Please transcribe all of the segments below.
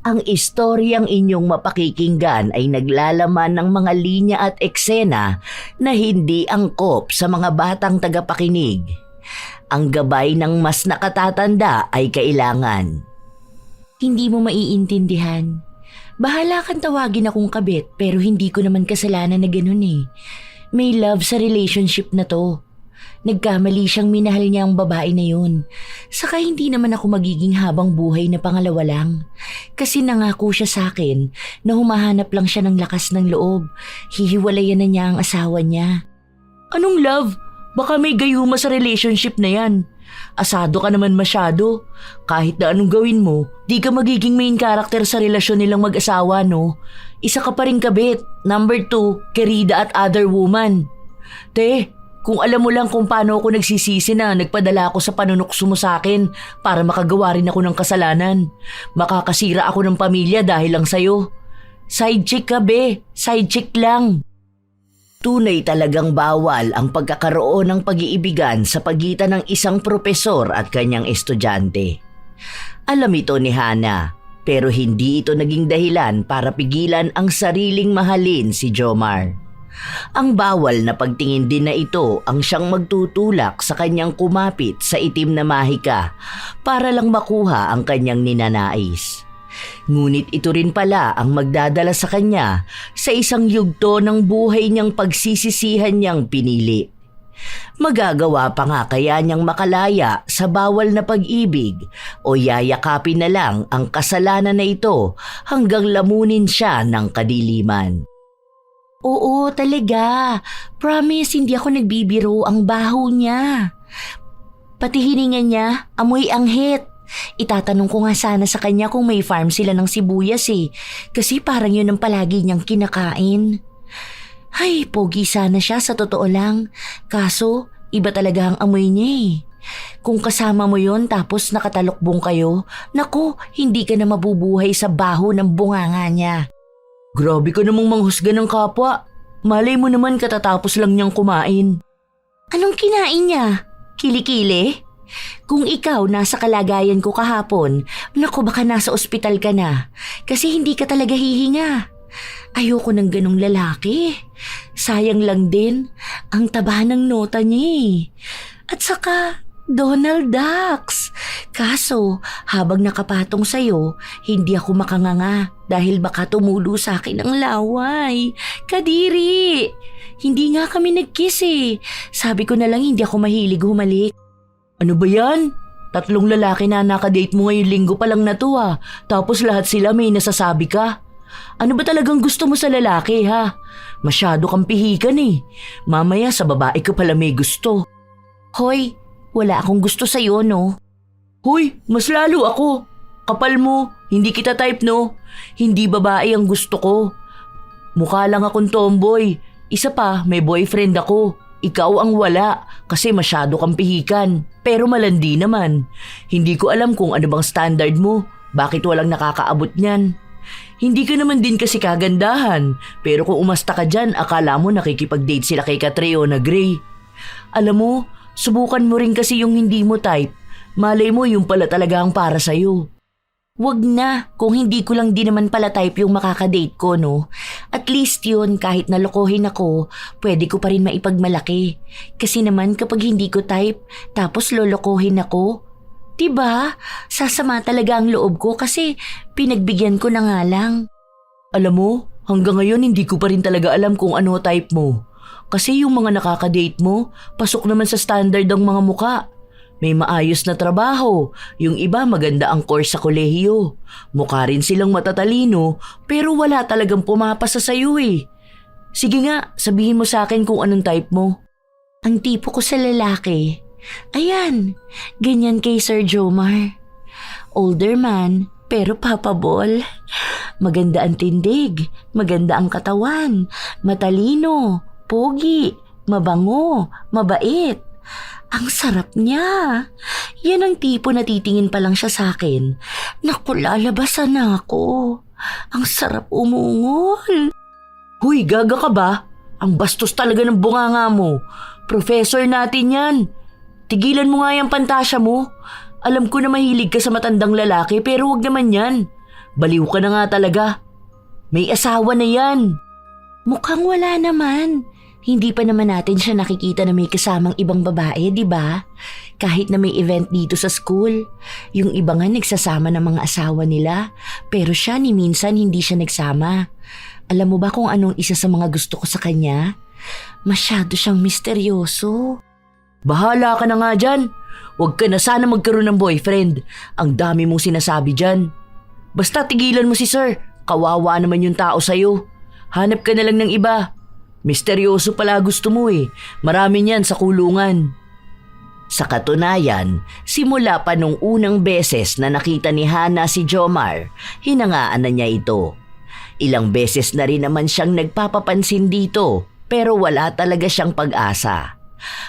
Ang istoryang inyong mapakikinggan ay naglalaman ng mga linya at eksena na hindi angkop sa mga batang tagapakinig. Ang gabay ng mas nakatatanda ay kailangan. Hindi mo maiintindihan. Bahala kang tawagin akong kabit pero hindi ko naman kasalanan na ganun eh. May love sa relationship na to. Nagkamali siyang minahal niya ang babae na yun. Saka hindi naman ako magiging habang buhay na pangalawa lang. Kasi nangako siya sa akin na humahanap lang siya ng lakas ng loob. Hihiwalayan na niya ang asawa niya. Anong love? Baka may gayuma sa relationship na yan. Asado ka naman masyado. Kahit na anong gawin mo, di ka magiging main character sa relasyon nilang mag-asawa, no? Isa ka pa rin kabit. Number 2, kerida at other woman. Te, kung alam mo lang kung paano ako nagsisisi na nagpadala ako sa panunukso mo sa akin para makagawa rin ako ng kasalanan. Makakasira ako ng pamilya dahil lang sa'yo. Side chick ka be, side chick lang. Tunay talagang bawal ang pagkakaroon ng pag-iibigan sa pagitan ng isang propesor at kanyang estudyante. Alam ito ni Hana, pero hindi ito naging dahilan para pigilan ang sariling mahalin si Jomar. Ang bawal na pagtingin din na ito ang siyang magtutulak sa kanyang kumapit sa itim na mahika para lang makuha ang kanyang ninanais. Ngunit ito rin pala ang magdadala sa kanya sa isang yugto ng buhay niyang pagsisisihan niyang pinili. Magagawa pa nga kaya niyang makalaya sa bawal na pag-ibig o yayakapin na lang ang kasalanan na ito hanggang lamunin siya ng kadiliman. Oo, talaga. Promise, hindi ako nagbibiro. Ang baho niya. Pati hininga niya, amoy anghit. Itatanong ko nga sana sa kanya kung may farm sila ng sibuyas eh. Kasi parang yun ang palagi niyang kinakain. Ay, pogi sana siya sa totoo lang. Kaso, iba talaga ang amoy niya eh. Kung kasama mo yon tapos nakatalokbong kayo, naku, hindi ka na mabubuhay sa baho ng bunganga niya. Grabe ka namang manghusga ng kapwa. Malay mo naman katatapos lang niyang kumain. Anong kinain niya? Kilikili? Kung ikaw nasa kalagayan ko kahapon, naku baka nasa ospital ka na. Kasi hindi ka talaga hihinga. Ayoko ng ganong lalaki. Sayang lang din, ang taba ng nota niya eh. At saka, Donald Ducks. Kaso, habang nakapatong sa'yo, hindi ako makanganga dahil baka tumulo sa akin ang laway. Kadiri! Hindi nga kami nag-kiss eh. Sabi ko na lang hindi ako mahilig humalik. Ano ba yan? 3 lalaki na nakadate mo ngayong linggo pa lang na to ah. Tapos lahat sila may nasasabi ka. Ano ba talagang gusto mo sa lalaki ha? Masyado kang pihikan eh. Mamaya sa babae ka pala may gusto. Hoy, wala akong gusto sa'yo no? Hoy, mas lalo ako. Kapal mo, hindi kita type no? Hindi babae ang gusto ko. Mukha lang akong tomboy. Isa pa, may boyfriend ako. Ikaw ang wala kasi masyado kang pihikan. Pero malandi naman. Hindi ko alam kung ano bang standard mo. Bakit walang nakakaabot niyan? Hindi ka naman din kasi kagandahan. Pero kung umasta ka dyan, akala mo nakikipag-date sila kay Catriona Gray. Alam mo, subukan mo rin kasi yung hindi mo type. Malay mo yung pala talaga ang para sa'yo. Wag na, kung hindi ko lang din naman pala type yung makakadate ko, no? At least yun, kahit nalokohin ako, pwede ko pa rin maipagmalaki. Kasi naman kapag hindi ko type, tapos lolokohin ako, diba? Sasama talaga ang loob ko kasi pinagbigyan ko na nga lang. Alam mo, hanggang ngayon hindi ko pa rin talaga alam kung ano type mo. Kasi yung mga nakakadate mo, pasok naman sa standard ang mga muka. May maayos na trabaho, yung iba maganda ang course sa kolehiyo. Mukha rin silang matatalino pero wala talagang pumapasa sa'yo eh. Sige nga, sabihin mo sa akin kung anong type mo. Ang tipo ko sa lalaki, ayan, ganyan kay Sir Jomar. Older man, pero papabol. Maganda ang tindig, maganda ang katawan, matalino, pogi, mabango, mabait. Ang sarap niya. Yan ang tipo na titingin pa lang siya sa akin. Naku, lalabasan na ako. Ang sarap umungol. Huy, gaga ka ba? Ang bastos talaga ng bunganga mo. Professor natin yan. Tigilan mo nga yung pantasya mo. Alam ko na mahilig ka sa matandang lalaki pero wag naman yan. Baliw ka na nga talaga. May asawa na yan. Mukhang wala naman. Hindi pa naman natin siya nakikita na may kasamang ibang babae, di ba? Kahit na may event dito sa school. Yung iba nga nagsasama ng mga asawa nila, pero siya ni minsan hindi siya nagsama. Alam mo ba kung anong isa sa mga gusto ko sa kanya? Masyado siyang misteryoso. Bahala ka na nga dyan. Huwag ka na sana magkaroon ng boyfriend. Ang dami mong sinasabi dyan. Basta tigilan mo si sir. Kawawa naman yung tao sa'yo. Hanap ka na lang ng iba. Misteryoso pala gusto mo eh. Marami niyan sa kulungan. Sa katunayan, simula pa nung unang beses na nakita ni Hana si Jomar, hinangaan na niya ito. Ilang beses na rin naman siyang nagpapapansin dito, pero wala talaga siyang pag-asa.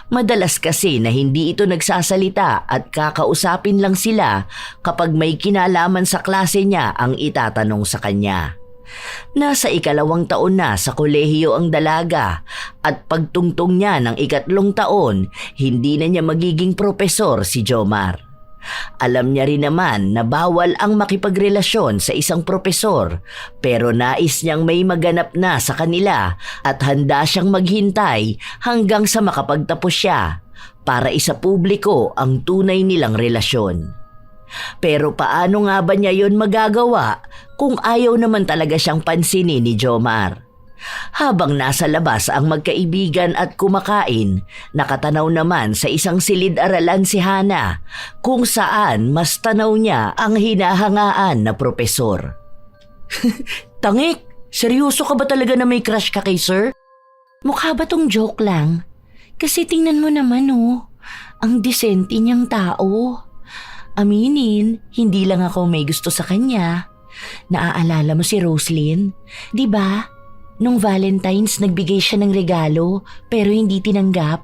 Madalas kasi na hindi ito nagsasalita at kakausapin lang sila kapag may kinalaman sa klase niya ang itatanong sa kanya. Nasa 2 taon na sa kolehiyo ang dalaga at pagtungtong niya ng 3 taon, hindi na niya magiging propesor si Jomar. Alam niya rin naman na bawal ang makipagrelasyon sa isang propesor, pero nais niyang may maganap na sa kanila at handa siyang maghintay hanggang sa makapagtapos siya para isapubliko ang tunay nilang relasyon. Pero paano nga ba niya yon magagawa kung ayaw naman talaga siyang pansinin ni Jomar? Habang nasa labas ang magkaibigan at kumakain, nakatanaw naman sa isang silid-aralan si Hana kung saan mas tanaw niya ang hinahangaan na propesor. Tangik, seryoso ka ba talaga na may crush ka kay sir? Mukha ba tong joke lang? Kasi tingnan mo naman ang disente niyang tao. Aminin, hindi lang ako may gusto sa kanya. Naaalala mo si Roslyn? Di ba? Nung Valentine's nagbigay siya ng regalo pero hindi tinanggap.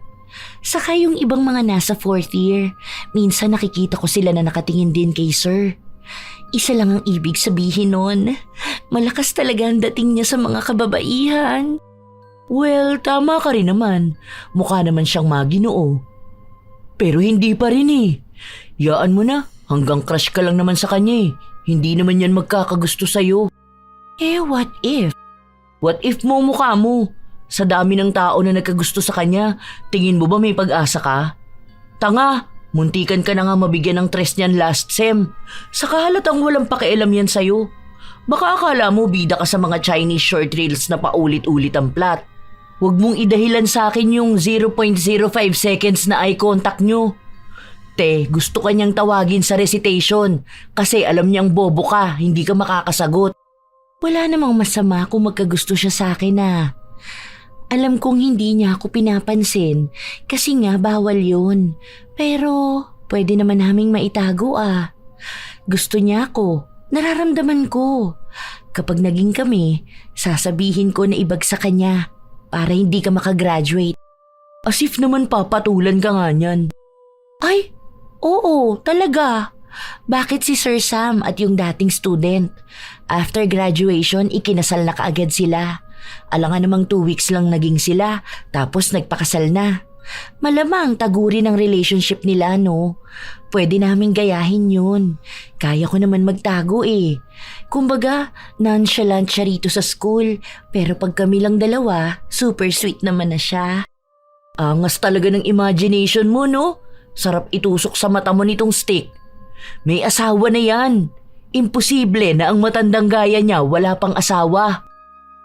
Saka yung ibang mga nasa 4th year, minsan nakikita ko sila na nakatingin din kay sir. Isa lang ang ibig sabihin nun. Malakas talaga ang dating niya sa mga kababaihan. Well, tama ka rin naman. Mukha naman siyang maginoo. Pero hindi pa rin eh. Yaan mo na, hanggang crush ka lang naman sa kanya eh. Hindi naman yan magkakagusto sa'yo. What if? What if mo mukha mo? Sa dami ng tao na nagkagusto sa kanya, tingin mo ba may pag-asa ka? Tanga, muntikan ka na nga mabigyan ng tres niyan last sem. Saka halatang walang pakialam yan sa'yo. Baka akala mo bida ka sa mga Chinese short reels na paulit-ulit ang plot. Huwag mong idahilan sa akin yung 0.05 seconds na eye contact nyo. Te, gusto ka niyang tawagin sa recitation kasi alam niyang bobo ka, hindi ka makakasagot. Wala namang masama kung magkagusto siya sa akin Alam kong hindi niya ako pinapansin kasi nga bawal yun. Pero pwede naman naming maitago Gusto niya ako, nararamdaman ko. Kapag naging kami, sasabihin ko na ibag sa kanya para hindi ka makagraduate. As if naman papatulan ka nga niyan. Ay, oo, talaga. Bakit si Sir Sam at yung dating student? After graduation, ikinasal na kaagad sila. Alangan namang 2 weeks lang naging sila, tapos nagpakasal na. Malamang taguri ng relationship nila, no? Pwede naming gayahin yun. Kaya ko naman magtago Kumbaga, nonchalant siya rito sa school, pero pag kami lang dalawa, super sweet naman na siya. Angas talaga ng imagination mo, no? Sarap itusok sa mata mo nitong stick. May asawa na yan. Imposible na ang matandang gaya niya wala pang asawa.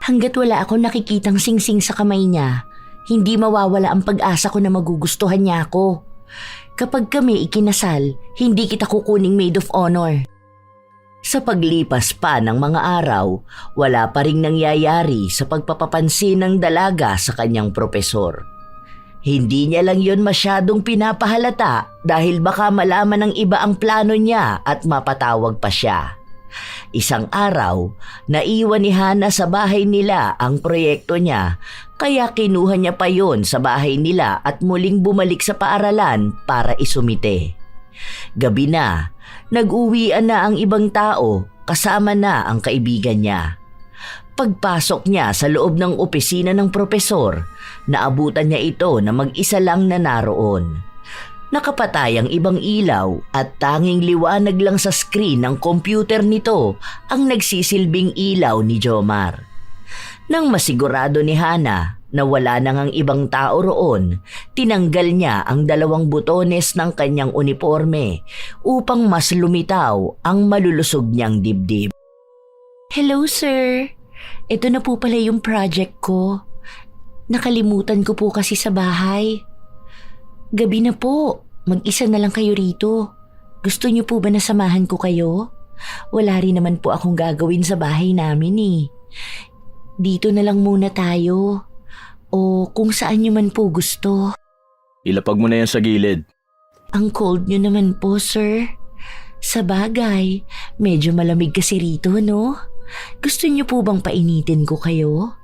Hanggat wala ako nakikitang singsing sa kamay niya, hindi mawawala ang pag-asa ko na magugustuhan niya ako. Kapag kami ikinasal, hindi kita kukuning maid of honor. Sa paglipas pa ng mga araw, wala pa ring nangyayari sa pagpapapansin ng dalaga sa kanyang propesor. Hindi niya lang yon masyadong pinapahalata dahil baka malaman ng iba ang plano niya at mapatawag pa siya. Isang araw, naiwan ni Hana sa bahay nila ang proyekto niya kaya kinuha niya pa yon sa bahay nila at muling bumalik sa paaralan para isumite. Gabi na, nag-uwian na ang ibang tao kasama na ang kaibigan niya. Pagpasok niya sa loob ng opisina ng propesor, naabutan niya ito na mag-isa lang na naroon. Nakapatay ang ibang ilaw at tanging liwanag lang sa screen ng computer nito ang nagsisilbing ilaw ni Jomar. Nang masigurado ni Hana na wala nang ang ibang tao roon, tinanggal niya ang 2 butones ng kanyang uniforme upang mas lumitaw ang malulusog niyang dibdib. Hello, sir. Ito na po pala yung project ko. Nakalimutan ko po kasi sa bahay. Gabi na po. Mag-isa na lang kayo rito. Gusto niyo po ba na samahan ko kayo? Wala rin naman po akong gagawin sa bahay namin eh. Dito na lang muna tayo. O kung saan niyo man po gusto. Ilapag mo na yan sa gilid. Ang cold niyo naman po, sir. Sa bagay, medyo malamig kasi rito, no? Gusto niyo po bang painitin ko kayo?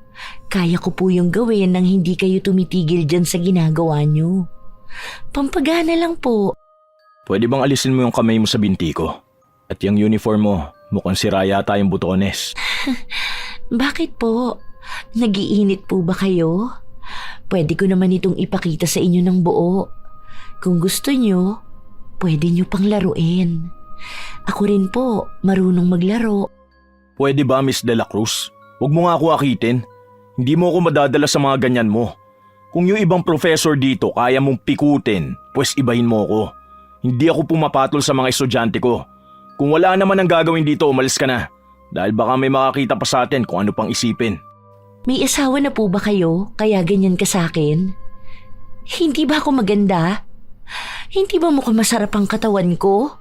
Kaya ko po yung gawin nang hindi kayo tumitigil dyan sa ginagawa niyo. Pampagana lang po. Pwede bang alisin mo yung kamay mo sa binti ko? At yung uniform mo, mukhang sira yata yung butones. Bakit po? Nagiinit po ba kayo? Pwede ko naman itong ipakita sa inyo ng buo. Kung gusto niyo, pwede niyo pang laruin. Ako rin po, marunong maglaro. Pwede ba, Miss De La Cruz? Huwag mo nga ako akitin. Hindi mo ako madadala sa mga ganyan mo. Kung yung ibang professor dito kaya mong pikutin, pues ibahin mo ko. Hindi ako pumapatol sa mga estudyante ko. Kung wala naman ang gagawin dito, umalis ka na. Dahil baka may makakita pa sa atin kung ano pang isipin. May asawa na po ba kayo kaya ganyan ka sa akin? Hindi ba ako maganda? Hindi ba mukhang masarap ang katawan ko?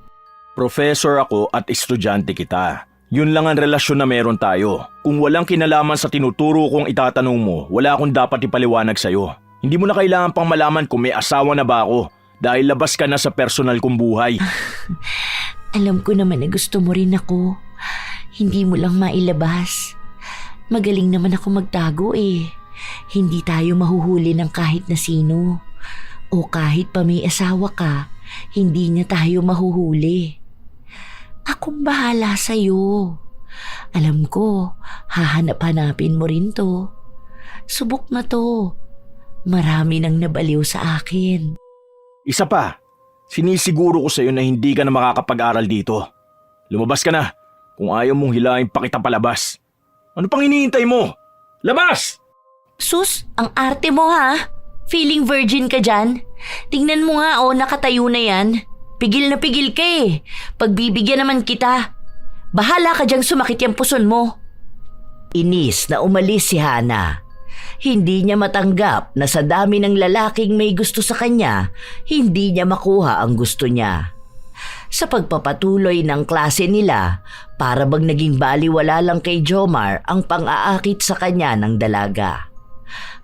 Professor ako at estudyante kita. Yun lang ang relasyon na meron tayo. Kung walang kinalaman sa tinuturo kong itatanong mo, wala akong dapat ipaliwanag sa'yo. Hindi mo na kailangan pang malaman kung may asawa na ba ako dahil labas ka na sa personal kong buhay. Alam ko naman na gusto mo rin ako. Hindi mo lang mailabas. Magaling naman ako magtago eh. Hindi tayo mahuhuli ng kahit na sino. O kahit pa may asawa ka, hindi niya tayo mahuhuli. Akong bahala sa'yo. Alam ko, hahanap-hanapin mo rin to. Subok na to. Marami nang nabaliw sa akin. Isa pa, sinisiguro ko sa'yo na hindi ka na makakapag-aral dito. Lumabas ka na kung ayaw mong hilahin pa kita palabas. Ano pang hinihintay mo? Labas! Sus, ang arte mo ha. Feeling virgin ka dyan. Tingnan mo nga nakatayo na yan. Pigil na pigil ka eh. Pagbibigyan naman kita. Bahala ka dyang sumakit yung puson mo. Inis na umalis si Hana. Hindi niya matanggap na sa dami ng lalaking may gusto sa kanya, hindi niya makuha ang gusto niya. Sa pagpapatuloy ng klase nila, para bang naging baliwala lang kay Jomar ang pang-aakit sa kanya ng dalaga.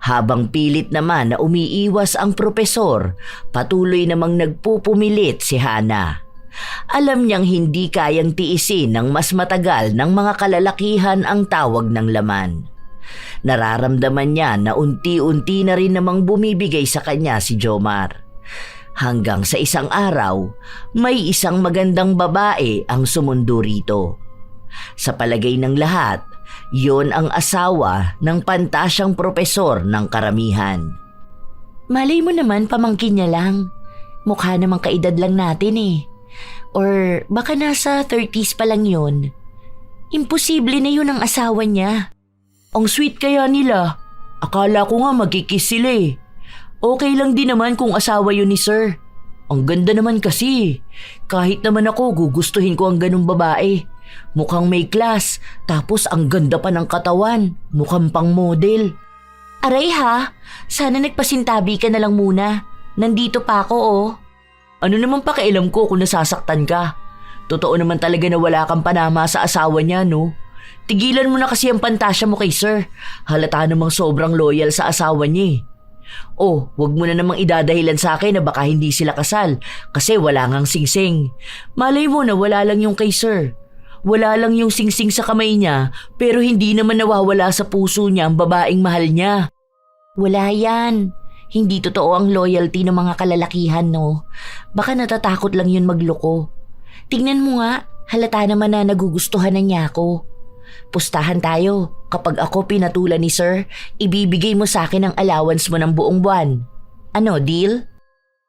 Habang pilit naman na umiiwas ang propesor, patuloy namang nagpupumilit si Hana. Alam niyang hindi kayang tiisin ng mas matagal ng mga kalalakihan ang tawag ng laman. Nararamdaman niya na unti-unti na rin namang bumibigay sa kanya si Jomar. Hanggang sa isang araw, may isang magandang babae ang sumundo rito. Sa palagay ng lahat, yon ang asawa ng pantasyang propesor ng karamihan. Malay mo naman pamangkin niya lang. Mukha namang kaedad lang natin eh. Or baka nasa 30s pa lang yun. Imposible na yun ang asawa niya. Ang sweet kaya nila. Akala ko nga magkikis sila eh. Okay lang din naman kung asawa yun ni sir. Ang ganda naman kasi. Kahit naman ako gugustuhin ko ang ganung babae. Mukhang may class, tapos ang ganda pa ng katawan. Mukhang pang model. Aray ha, sana nagpasintabi ka na lang muna. Nandito pa ako Ano naman pakialam ko kung nasasaktan ka? Totoo naman talaga na wala kang panama sa asawa niya, no? Tigilan mo na kasi ang pantasya mo kay sir. Halata namang sobrang loyal sa asawa niya eh. Wag mo na namang idadahilan sa akin na baka hindi sila kasal kasi wala ngang singsing. Malay mo na wala lang yung kay sir. Wala lang yung singsing sa kamay niya pero hindi naman nawawala sa puso niya ang babaeng mahal niya. Wala yan. Hindi totoo ang loyalty ng mga kalalakihan, no? Baka natatakot lang yun magloko. Tingnan mo nga, halata naman na nagugustuhan na niya ako. Pustahan tayo. Kapag ako pinatulan ni sir, ibibigay mo sa akin ang allowance mo ng buong buwan. Ano, deal?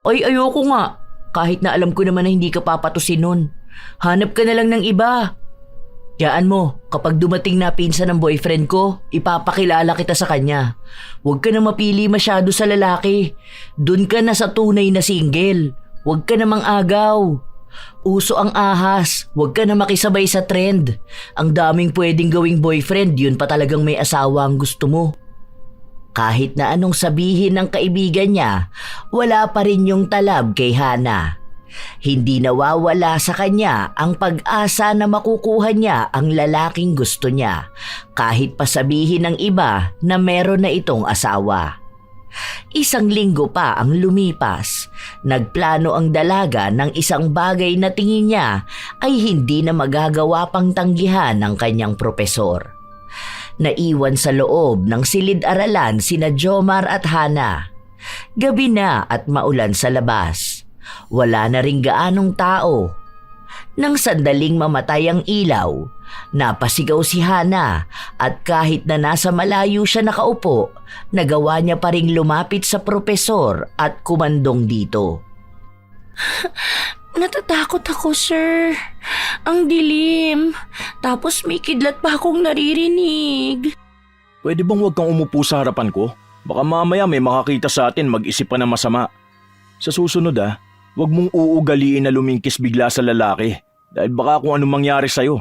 Ay, ayoko nga. Kahit na alam ko naman na hindi ka papatusin nun. Hanap ka na lang ng iba. Yaan mo, kapag dumating na pinsan ng boyfriend ko, ipapakilala kita sa kanya. Huwag ka na mapili masyado sa lalaki. Dun ka na sa tunay na single. Huwag ka na mang-agaw. Uso ang ahas, huwag ka na makisabay sa trend. Ang daming pwedeng gawing boyfriend, yun pa talagang may asawa ang gusto mo. Kahit na anong sabihin ng kaibigan niya, wala pa rin yung talab kay Hana. Hindi nawawala sa kanya ang pag-asa na makukuha niya ang lalaking gusto niya, kahit pa sabihin ng iba na meron na itong asawa. Isang linggo pa ang lumipas. Nagplano ang dalaga ng isang bagay na tingin niya ay hindi na magagawa pang tanggihan ng kanyang propesor. Naiwan sa loob ng silid-aralan sina Jomar at Hana. Gabi na at maulan sa labas. Wala na ring gaanong tao. Nang sandaling mamatay ang ilaw, napasigaw si Hana at kahit na nasa malayo siya nakaupo, nagawa niya pa ring lumapit sa propesor at kumandong dito. Natatakot ako, sir. Ang dilim. Tapos may kidlat pa akong naririnig. Pwede bang huwag kang umupo sa harapan ko? Baka mamaya may makakita sa atin mag-isip pa na masama. Sa susunod huwag mong uugaliin na lumingkis bigla sa lalaki dahil baka kung anong mangyari sa'yo.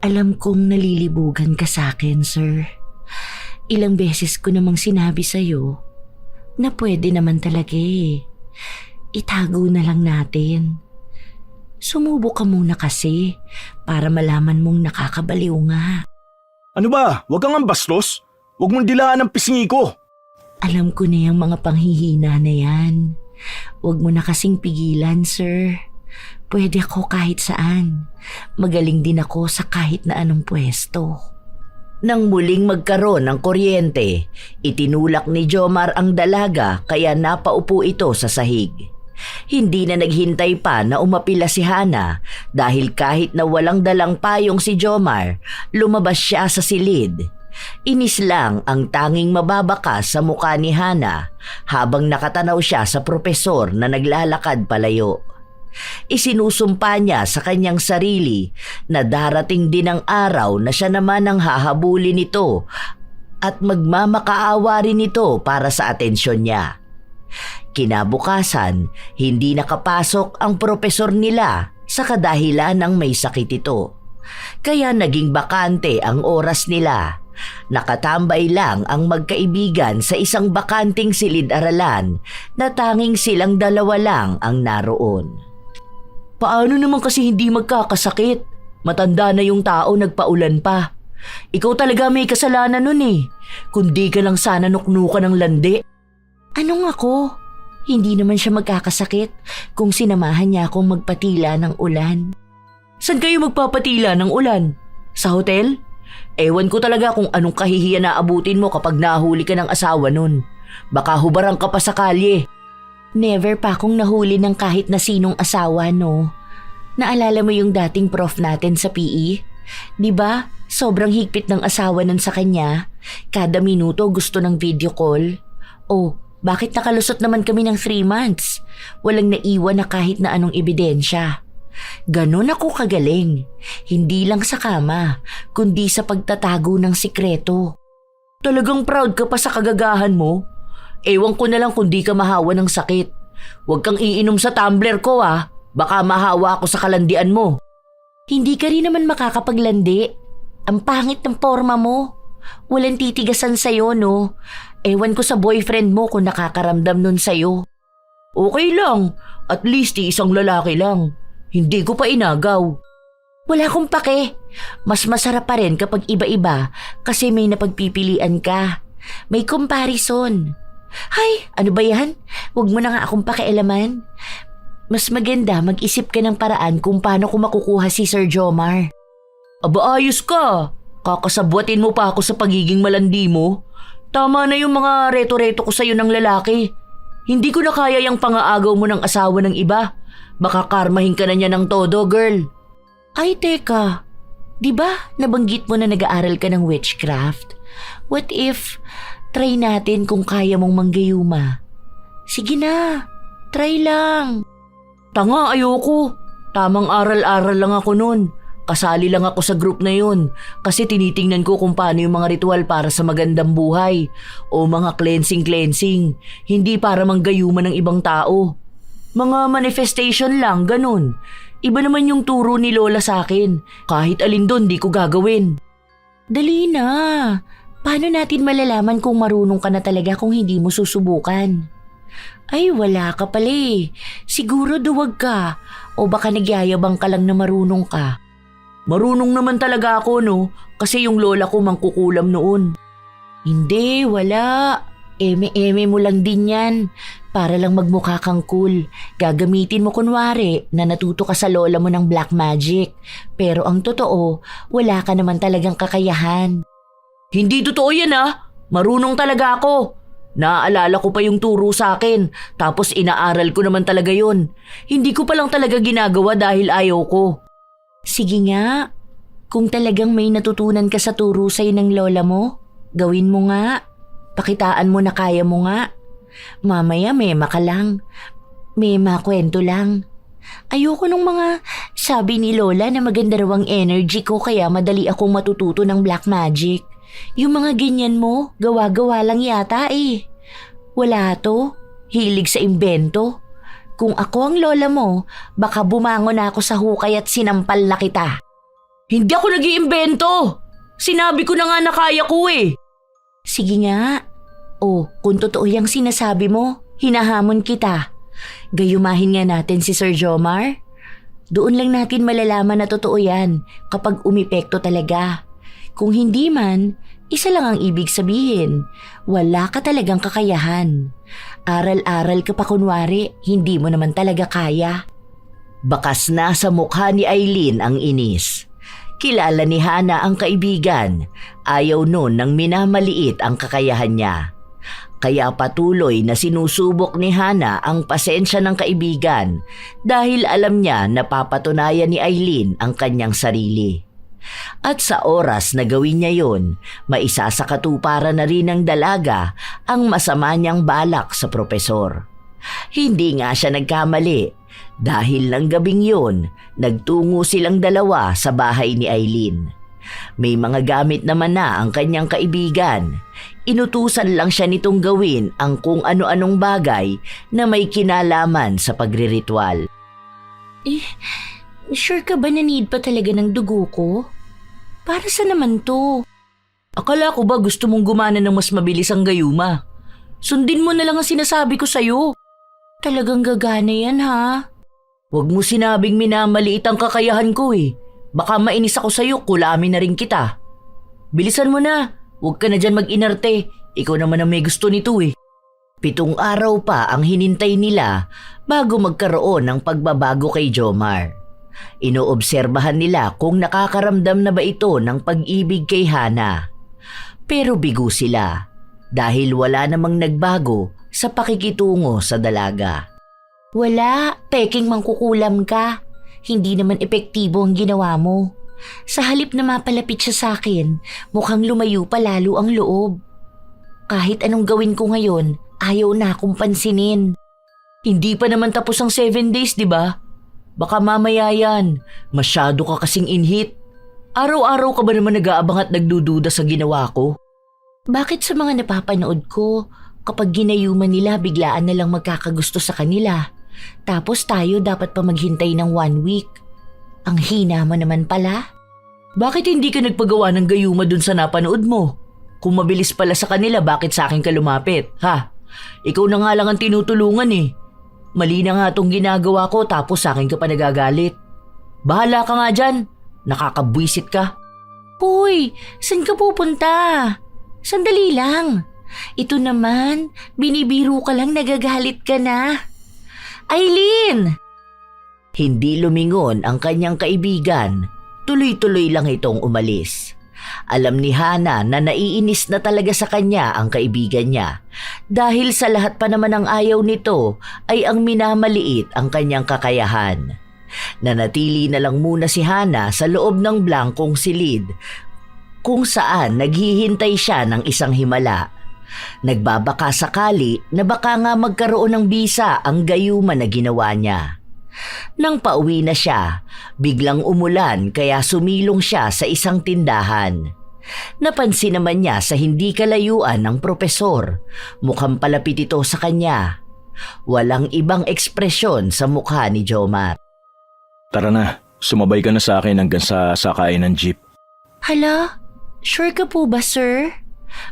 Alam kong nalilibugan ka sa akin, sir. Ilang beses ko namang sinabi sa'yo na pwede naman talaga Itago na lang natin. Sumubo ka muna kasi para malaman mong nakakabaliw nga. Ano ba? Huwag kang bastos. Huwag mong dilaan ang pisngi ko. Alam ko na yung mga panghihina na yan. Huwag mo na kasing pigilan, sir. Pwede ako kahit saan. Magaling din ako sa kahit na anong pwesto. Nang muling magkaroon ng kuryente, itinulak ni Jomar ang dalaga kaya napaupo ito sa sahig. Hindi na naghintay pa na umapila si Hana dahil kahit na walang dalang payong si Jomar, lumabas siya sa silid. Inis lang ang tanging mababakas sa mukha ni Hana habang nakatanaw siya sa propesor na naglalakad palayo. Isinusumpa niya sa kanyang sarili na darating din ang araw na siya naman ang hahabulin nito at magmamakaawa rin ito para sa atensyon niya. Kinabukasan, hindi nakapasok ang propesor nila sa kadahilan ng may sakit ito. Kaya naging bakante ang oras nila. Nakatambay lang ang magkaibigan sa isang bakanting silid-aralan na tanging silang dalawa lang ang naroon. Paano naman kasi hindi magkakasakit? Matanda na yung tao, nagpaulan pa. Ikaw talaga may kasalanan nun Kundi ka lang sana nuknukan ng landi. Anong ako? Hindi naman siya magkakasakit kung sinamahan niya akong magpatila ng ulan. Saan kayo magpapatila ng ulan? Sa hotel? Ewan ko talaga kung anong kahihiyan na abutin mo kapag nahuli ka ng asawa nun. Baka hubarang ka pa sa kalye. Never pa akong nahuli ng kahit na sinong asawa, no? Naalala mo yung dating prof natin sa PE? Diba? Sobrang higpit ng asawa nun sa kanya. Kada minuto gusto ng video call. Oh, bakit nakalusot naman kami ng 3 months? Walang naiwan na kahit na anong ebidensya. Ganon ako kagaling. Hindi lang sa kama, kundi sa pagtatago ng sikreto. Talagang proud ka pa sa kagagahan mo? Ewan ko na lang kung di ka mahawa ng sakit. Huwag kang iinom sa tumbler ko Baka mahawa ako sa kalandian mo. Hindi ka rin naman makakapaglandi. Ang pangit ng forma mo. Walang titigasan sa'yo, no? Ewan ko sa boyfriend mo kung nakakaramdam nun sa'yo. Okay lang. At least isang lalaki lang. Hindi ko pa inagaw. Wala akong pake. Mas masarap pa rin kapag iba-iba kasi may napagpipilian ka. May comparison. Hay, ano ba yan? Huwag mo na nga akong pakialaman. Mas maganda mag-isip ka ng paraan kung paano ko makukuha si Sir Jomar. Aba, ayos ka. Kakasabwatin mo pa ako sa pagiging malandi mo. Tama na yung mga reto-reto ko sa'yo ng lalaki. Hindi ko na kaya yung pangaagaw mo ng asawa ng iba. Baka karmahin ka na niya ng todo, girl. Ay, teka. Diba nabanggit mo na nag-aaral ka ng witchcraft? What if try natin kung kaya mong manggayuma? Sige na, try lang. Tanga, ayoko. Tamang aral-aral lang ako nun. Kasali lang ako sa group na yun kasi tinitingnan ko kung paano yung mga ritual para sa magandang buhay o mga cleansing. Hindi para manggayuman ng ibang tao. Mga manifestation lang, ganun. Iba naman yung turo ni Lola sa akin. Kahit alin doon, di ko gagawin. Dali na. Paano natin malalaman kung marunong ka na talaga kung hindi mo susubukan? Ay, wala ka pala eh. Siguro duwag ka. O baka nagyayabang ka lang na marunong ka. Marunong naman talaga ako, no? Kasi yung lola ko mangkukulam noon. Hindi, wala. Eme-eme mo lang din yan. Para lang magmukha kang cool. Gagamitin mo kunwari na natuto ka sa lola mo ng black magic. Pero ang totoo, wala ka naman talagang kakayahan. Hindi totoo yan, ah. Marunong talaga ako. Naaalala ko pa yung turo sa akin, tapos inaaral ko naman talaga yun. Hindi ko pa lang talaga ginagawa dahil ayaw ko. Sige nga, kung talagang may natutunan ka sa turo sa'yo ng lola mo, gawin mo nga. Pakitaan mo na kaya mo nga. Mamaya mema ka lang. Mema kwento lang. Ayoko nung mga sabi ni lola na maganda raw ang energy ko kaya madali akong matututo ng black magic. Yung mga ganyan mo, gawa-gawa lang yata eh. Wala to, hilig sa imbento. Kung ako ang lola mo, baka bumangon na ako sa hukay at sinampal na kita. Hindi ako nag-iimbento! Sinabi ko na nga na kaya ko eh. Sige nga. O, kung totoo yung sinasabi mo, hinahamon kita. Gayumahin nga natin si Sir Jomar. Doon lang natin malalaman na totoo yan kapag umipekto talaga. Kung hindi man, isa lang ang ibig sabihin. Wala ka talagang kakayahan. Aral-aral ka pa kunwari, hindi mo naman talaga kaya. Bakas na sa mukha ni Aileen ang inis. Kilala ni Hana ang kaibigan. Ayaw nun nang minamaliit ang kakayahan niya. Kaya patuloy na sinusubok ni Hana ang pasensya ng kaibigan dahil alam niya na papatunayan ni Aileen ang kanyang sarili. At sa oras na gawin niya yon, maisasakatuparan na rin ng dalaga ang masama niyang balak sa propesor. Hindi nga siya nagkamali dahil ng gabing yon, nagtungo silang dalawa sa bahay ni Aileen. May mga gamit naman na ang kanyang kaibigan. Inutusan lang siya nitong gawin ang kung ano-anong bagay na may kinalaman sa pagriritual. Sure ka ba na need pa talaga ng dugo ko? Para sa naman to? Akala ko ba gusto mong gumana ng mas mabilis ang gayuma? Sundin mo na lang ang sinasabi ko sa'yo. Talagang gagana yan ha? Huwag mo sinabing minamaliit ang kakayahan ko eh. Baka mainis ako sa'yo, kulamin na rin kita. Bilisan mo na, huwag ka na dyan mag-inarte. Ikaw naman ang may gusto nito eh. 7 araw pa ang hinintay nila bago magkaroon ng pagbabago kay Jomar. Inoobserbahan nila kung nakakaramdam na ba ito ng pag-ibig kay Hana. Pero bigo sila dahil wala namang nagbago sa pakikitungo sa dalaga. Wala, peking mangkukulam ka. Hindi naman epektibo ang ginawa mo. Sa halip na mapalapit siya sa akin, mukhang lumayo pa lalo ang loob. Kahit anong gawin ko ngayon, ayaw na akong pansinin. Hindi pa naman tapos ang 7 days, di ba? Baka mamaya yan. Masyado ka kasing inhit. Araw-araw ka ba naman nag-aabang at nagdududa sa ginawa ko? Bakit sa mga napapanood ko, kapag ginayuman nila biglaan na lang magkakagusto sa kanila? Tapos tayo dapat pa maghintay ng 1 week. Ang hina mo naman pala. Bakit hindi ka nagpagawa ng gayuma dun sa napanood mo? Kung mabilis pala sa kanila, bakit sa akin ka lumapit, ha? Ikaw na nga lang ang tinutulungan eh. Mali na nga tong ginagawa ko tapos sa akin ka pa nagagalit. Bahala ka nga dyan. Nakakabwisit ka. Hoy, saan ka pupunta? Sandali lang. Ito naman, binibiro ka lang, nagagalit ka na. Aileen! Hindi lumingon ang kanyang kaibigan. Tuloy-tuloy lang itong umalis. Alam ni Hana na naiinis na talaga sa kanya ang kaibigan niya dahil sa lahat pa naman ng ayaw nito ay ang minamaliit ang kanyang kakayahan. Nanatili na lang muna si Hana sa loob ng blangkong silid kung saan naghihintay siya ng isang himala. Nagbabaka sakali na baka nga magkaroon ng bisa ang gayuma na ginawa niya. Nang pauwi na siya, biglang umulan kaya sumilong siya sa isang tindahan. Napansin naman niya sa hindi kalayuan ng propesor. Mukhang palapit ito sa kanya. Walang ibang ekspresyon sa mukha ni Jomar. Tara na, sumabay ka na sa akin hanggang sa sakayan ng jeep. Hala, sure ka po ba, sir?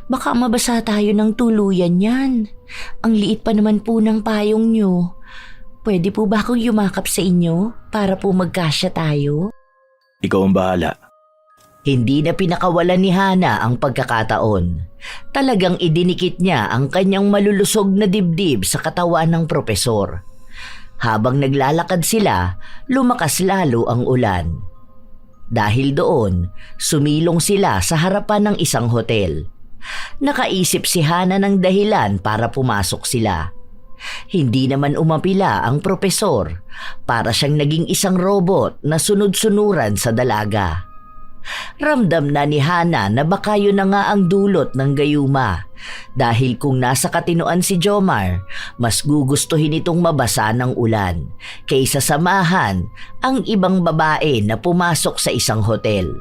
Baka mabasa tayo ng tuluyan yan. Ang liit pa naman po ng payong nyo. Pwede po ba akong yumakap sa inyo para po magkasya tayo? Ikaw ang bahala. Hindi na pinakawalan ni Hana ang pagkakataon. Talagang idinikit niya ang kanyang malulusog na dibdib sa katawan ng propesor. Habang naglalakad sila, lumakas lalo ang ulan. Dahil doon, sumilong sila sa harapan ng isang hotel. Nakaisip si Hana ng dahilan para pumasok sila. Hindi naman umapila ang propesor, para siyang naging isang robot na sunod-sunuran sa dalaga. Ramdam na ni Hana na baka yun na nga ang dulot ng gayuma, dahil kung nasa katinoan si Jomar, mas gugustuhin itong mabasa ng ulan kaysa samahan ang ibang babae na pumasok sa isang hotel.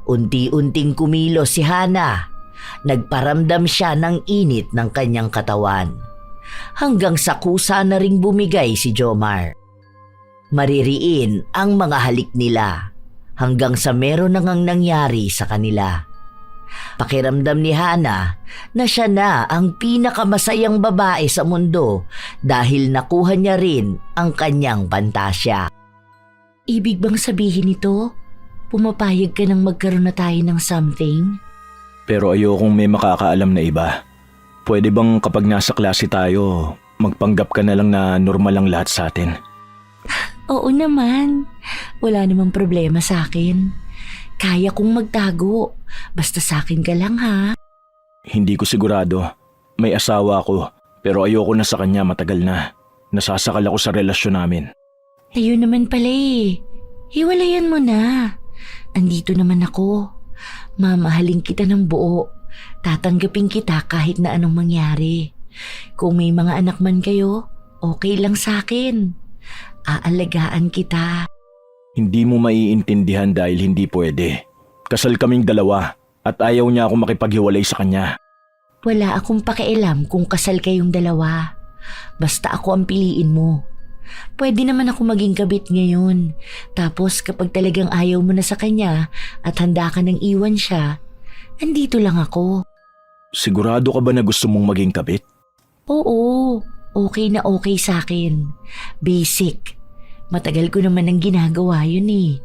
Unti-unting kumilos si Hana. Nagparamdam siya ng init ng kanyang katawan. Hanggang sa kusa na ring bumigay si Jomar. Maririin ang mga halik nila hanggang sa meron na ngang nangyari sa kanila. Pakiramdam ni Hana na siya na ang pinakamasayang babae sa mundo dahil nakuha niya rin ang kanyang pantasya. Ibig bang sabihin ito? Pumapayag ka nang magkaroon na tayo ng something? Pero ayokong may makakaalam na iba. Pwede bang kapag nasa klase tayo, magpanggap ka na lang na normal lang lahat sa atin? Oo naman. Wala namang problema sa akin. Kaya kong magtago. Basta sa akin ka lang, ha? Hindi ko sigurado. May asawa ako, pero ayoko na sa kanya, matagal na. Nasasakal ako sa relasyon namin. Ayun naman pala eh. Hiwalayan mo na. Andito naman ako. Mamahalin kita ng buo. Tatanggapin kita kahit na anong mangyari. Kung may mga anak man kayo, okay lang sa akin. Aalagaan kita. Hindi mo maiintindihan dahil hindi pwede. Kasal kaming dalawa at ayaw niya ako makipaghiwalay sa kanya. Wala akong pakialam kung kasal kayong dalawa. Basta ako ang piliin mo. Pwede naman ako maging kabit ngayon. Tapos kapag talagang ayaw mo na sa kanya at handa ka nang iwan siya, andito lang ako. Sigurado ka ba na gusto mong maging kabit? Oo, okay na okay sa akin. Basic. Matagal ko naman ang ginagawa yun eh.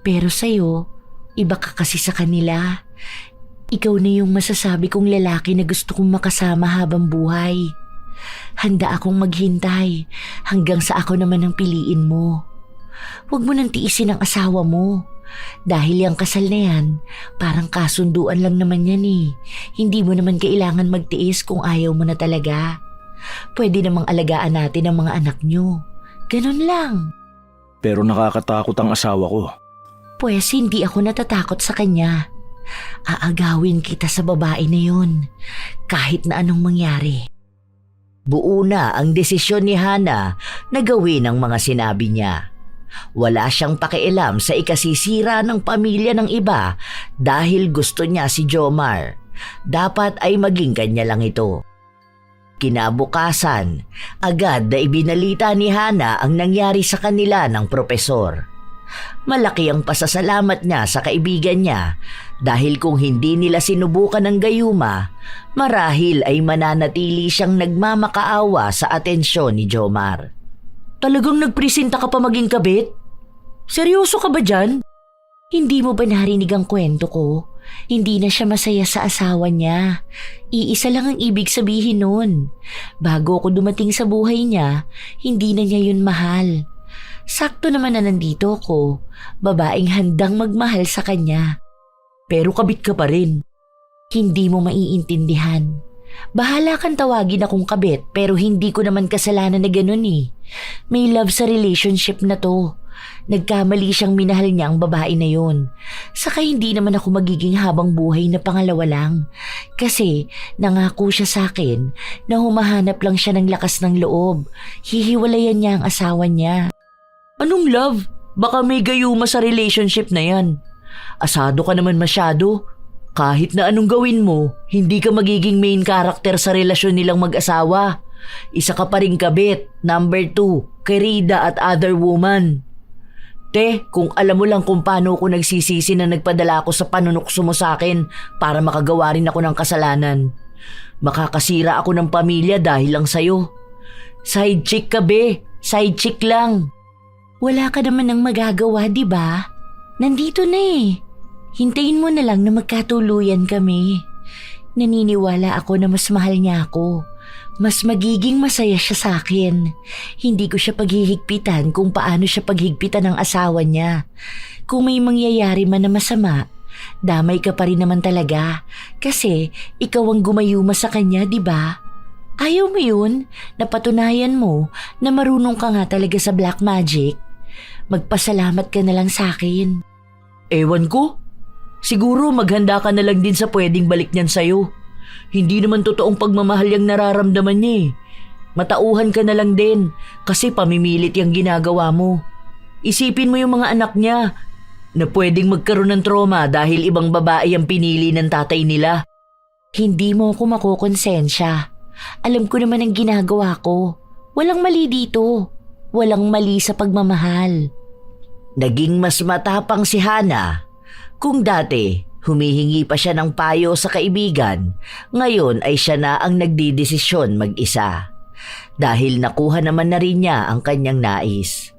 Pero sa'yo, iba ka kasi sa kanila. Ikaw na yung masasabi kong lalaki na gusto kong makasama habang buhay. Handa akong maghintay hanggang sa ako naman ang piliin mo. Huwag mo nang tiisin ang asawa mo. Dahil yung kasal na yan, parang kasunduan lang naman yan eh. Hindi mo naman kailangan magtiis kung ayaw mo na talaga. Pwede namang alagaan natin ang mga anak nyo. Ganun lang. Pero nakakatakot ang asawa ko. Pues hindi ako natatakot sa kanya. Aagawin kita sa babae na yun, kahit na anong mangyari. Buo na ang desisyon ni Hana na gawin ang mga sinabi niya. Wala siyang pakialam sa ikasisira ng pamilya ng iba dahil gusto niya si Jomar. Dapat ay maging kanya lang ito. Kinabukasan, agad na ibinalita ni Hana ang nangyari sa kanila ng propesor. Malaki ang pasasalamat niya sa kaibigan niya dahil kung hindi nila sinubukan ng gayuma, marahil ay mananatili siyang nagmamakaawa sa atensyon ni Jomar. Talagang nagpresenta ka pa maging kabit? Seryoso ka ba dyan? Hindi mo ba narinig ang kwento ko? Hindi na siya masaya sa asawa niya. Iisa lang ang ibig sabihin nun. Bago ako dumating sa buhay niya, hindi na niya yun mahal. Sakto naman na nandito ko, babaeng handang magmahal sa kanya. Pero kabit ka pa rin. Hindi mo maiintindihan. Bahala kang tawagin akong kabit pero hindi ko naman kasalanan na ganun eh. May love sa relationship na to. Nagkamali siyang minahal niya ang babae na yon. Saka hindi naman ako magiging habang buhay na pangalawa lang. Kasi nangako siya sa akin na humahanap lang siya ng lakas ng loob. Hihiwalayan niya ang asawa niya. Anong love? Baka may gayuma sa relationship na yan. Asado ka naman masyado. Kahit na anong gawin mo, hindi ka magiging main character sa relasyon nilang mag-asawa. Isa ka pa ring kabit, number 2, kay Rida at other woman. Te, kung alam mo lang kung paano ako nagsisisi na nagpadala ako sa panunukso mo sa akin para makagawa rin ako ng kasalanan. Makakasira ako ng pamilya dahil lang sa'yo. Side chick ka be, side chick lang. Wala ka naman ng magagawa, di ba? Nandito na eh. Hintayin mo na lang na magkatuluyan kami. Naniniwala ako na mas mahal niya ako. Mas magiging masaya siya sa akin. Hindi ko siya paghihigpitan kung paano siya paghigpitan ng asawa niya. Kung may mangyayari man na masama, damay ka pa rin naman talaga. Kasi ikaw ang gumayuma sa kanya, di ba? Ayaw mo yun? Napatunayan mo na marunong ka nga talaga sa black magic. Magpasalamat ka na lang sa akin. Ewan ko. Siguro maghanda ka na lang din sa pwedeng balik niyan sa'yo. Hindi naman totoong pagmamahal yung nararamdaman niya eh. Matauhan ka na lang din kasi pamimilit yung ginagawa mo. Isipin mo yung mga anak niya na pwedeng magkaroon ng trauma dahil ibang babae ang pinili ng tatay nila. Hindi mo ako makokonsensya. Alam ko naman ang ginagawa ko. Walang mali dito. Walang mali sa pagmamahal. Naging mas matapang si Hana. Kung dati, humihingi pa siya ng payo sa kaibigan, ngayon ay siya na ang nagdidesisyon mag-isa. Dahil nakuha naman na rin niya ang kanyang nais.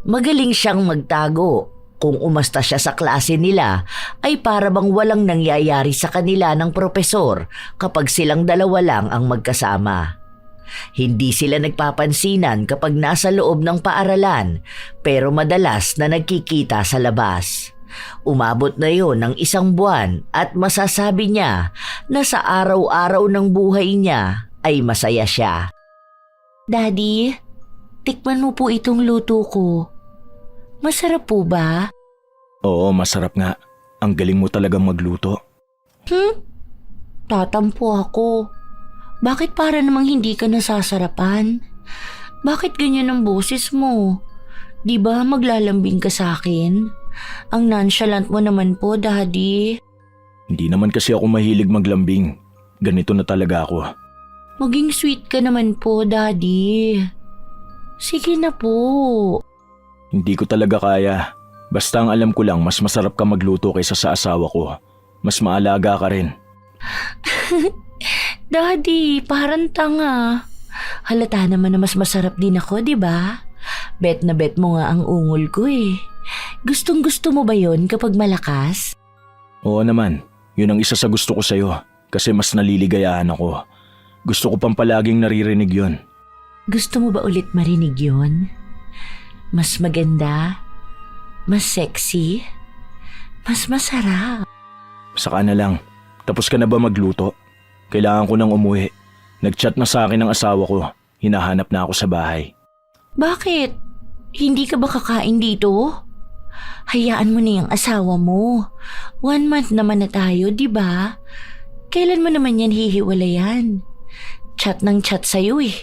Magaling siyang magtago. Kung umasta siya sa klase nila, ay para bang walang nangyayari sa kanila ng propesor kapag silang dalawa lang ang magkasama. Hindi sila nagpapansinan kapag nasa loob ng paaralan, pero madalas na nagkikita sa labas. Umabot na yon ng 1 buwan at masasabi niya na sa araw-araw ng buhay niya ay masaya siya. Daddy, tikman mo po itong luto ko. Masarap po ba? Oo, masarap nga. Ang galing mo talagang magluto. Tatampo ako. Bakit para namang hindi ka nasasarapan? Bakit ganyan ang boses mo? Di ba maglalambing ka sa akin? Ang nonchalant mo naman po, Daddy. Hindi naman kasi ako mahilig maglambing. Ganito na talaga ako. Maging sweet ka naman po, Daddy. Sige na po. Hindi ko talaga kaya. Basta ang alam ko lang mas masarap ka magluto kaysa sa asawa ko. Mas maalaga ka rin. Daddy, parang tanga. Halata naman na mas masarap din ako, di ba? Bet na bet mo nga ang ungol ko eh. Gustong gusto mo ba yon kapag malakas? Oo naman. Yun ang isa sa gusto ko sa'yo. Kasi mas naliligayahan ako. Gusto ko pang palaging naririnig yun. Gusto mo ba ulit marinig yon? Mas maganda? Mas sexy? Mas masarap? Saka na lang. Tapos ka na ba magluto? Kailangan ko nang umuwi. Nag-chat na sa akin ang asawa ko. Hinahanap na ako sa bahay. Bakit? Hindi ka ba kakain dito? Hayaan mo na yung asawa mo. 1 month naman na tayo, di ba? Kailan mo naman yan hihiwalayan? Chat ng chat sa'yo eh.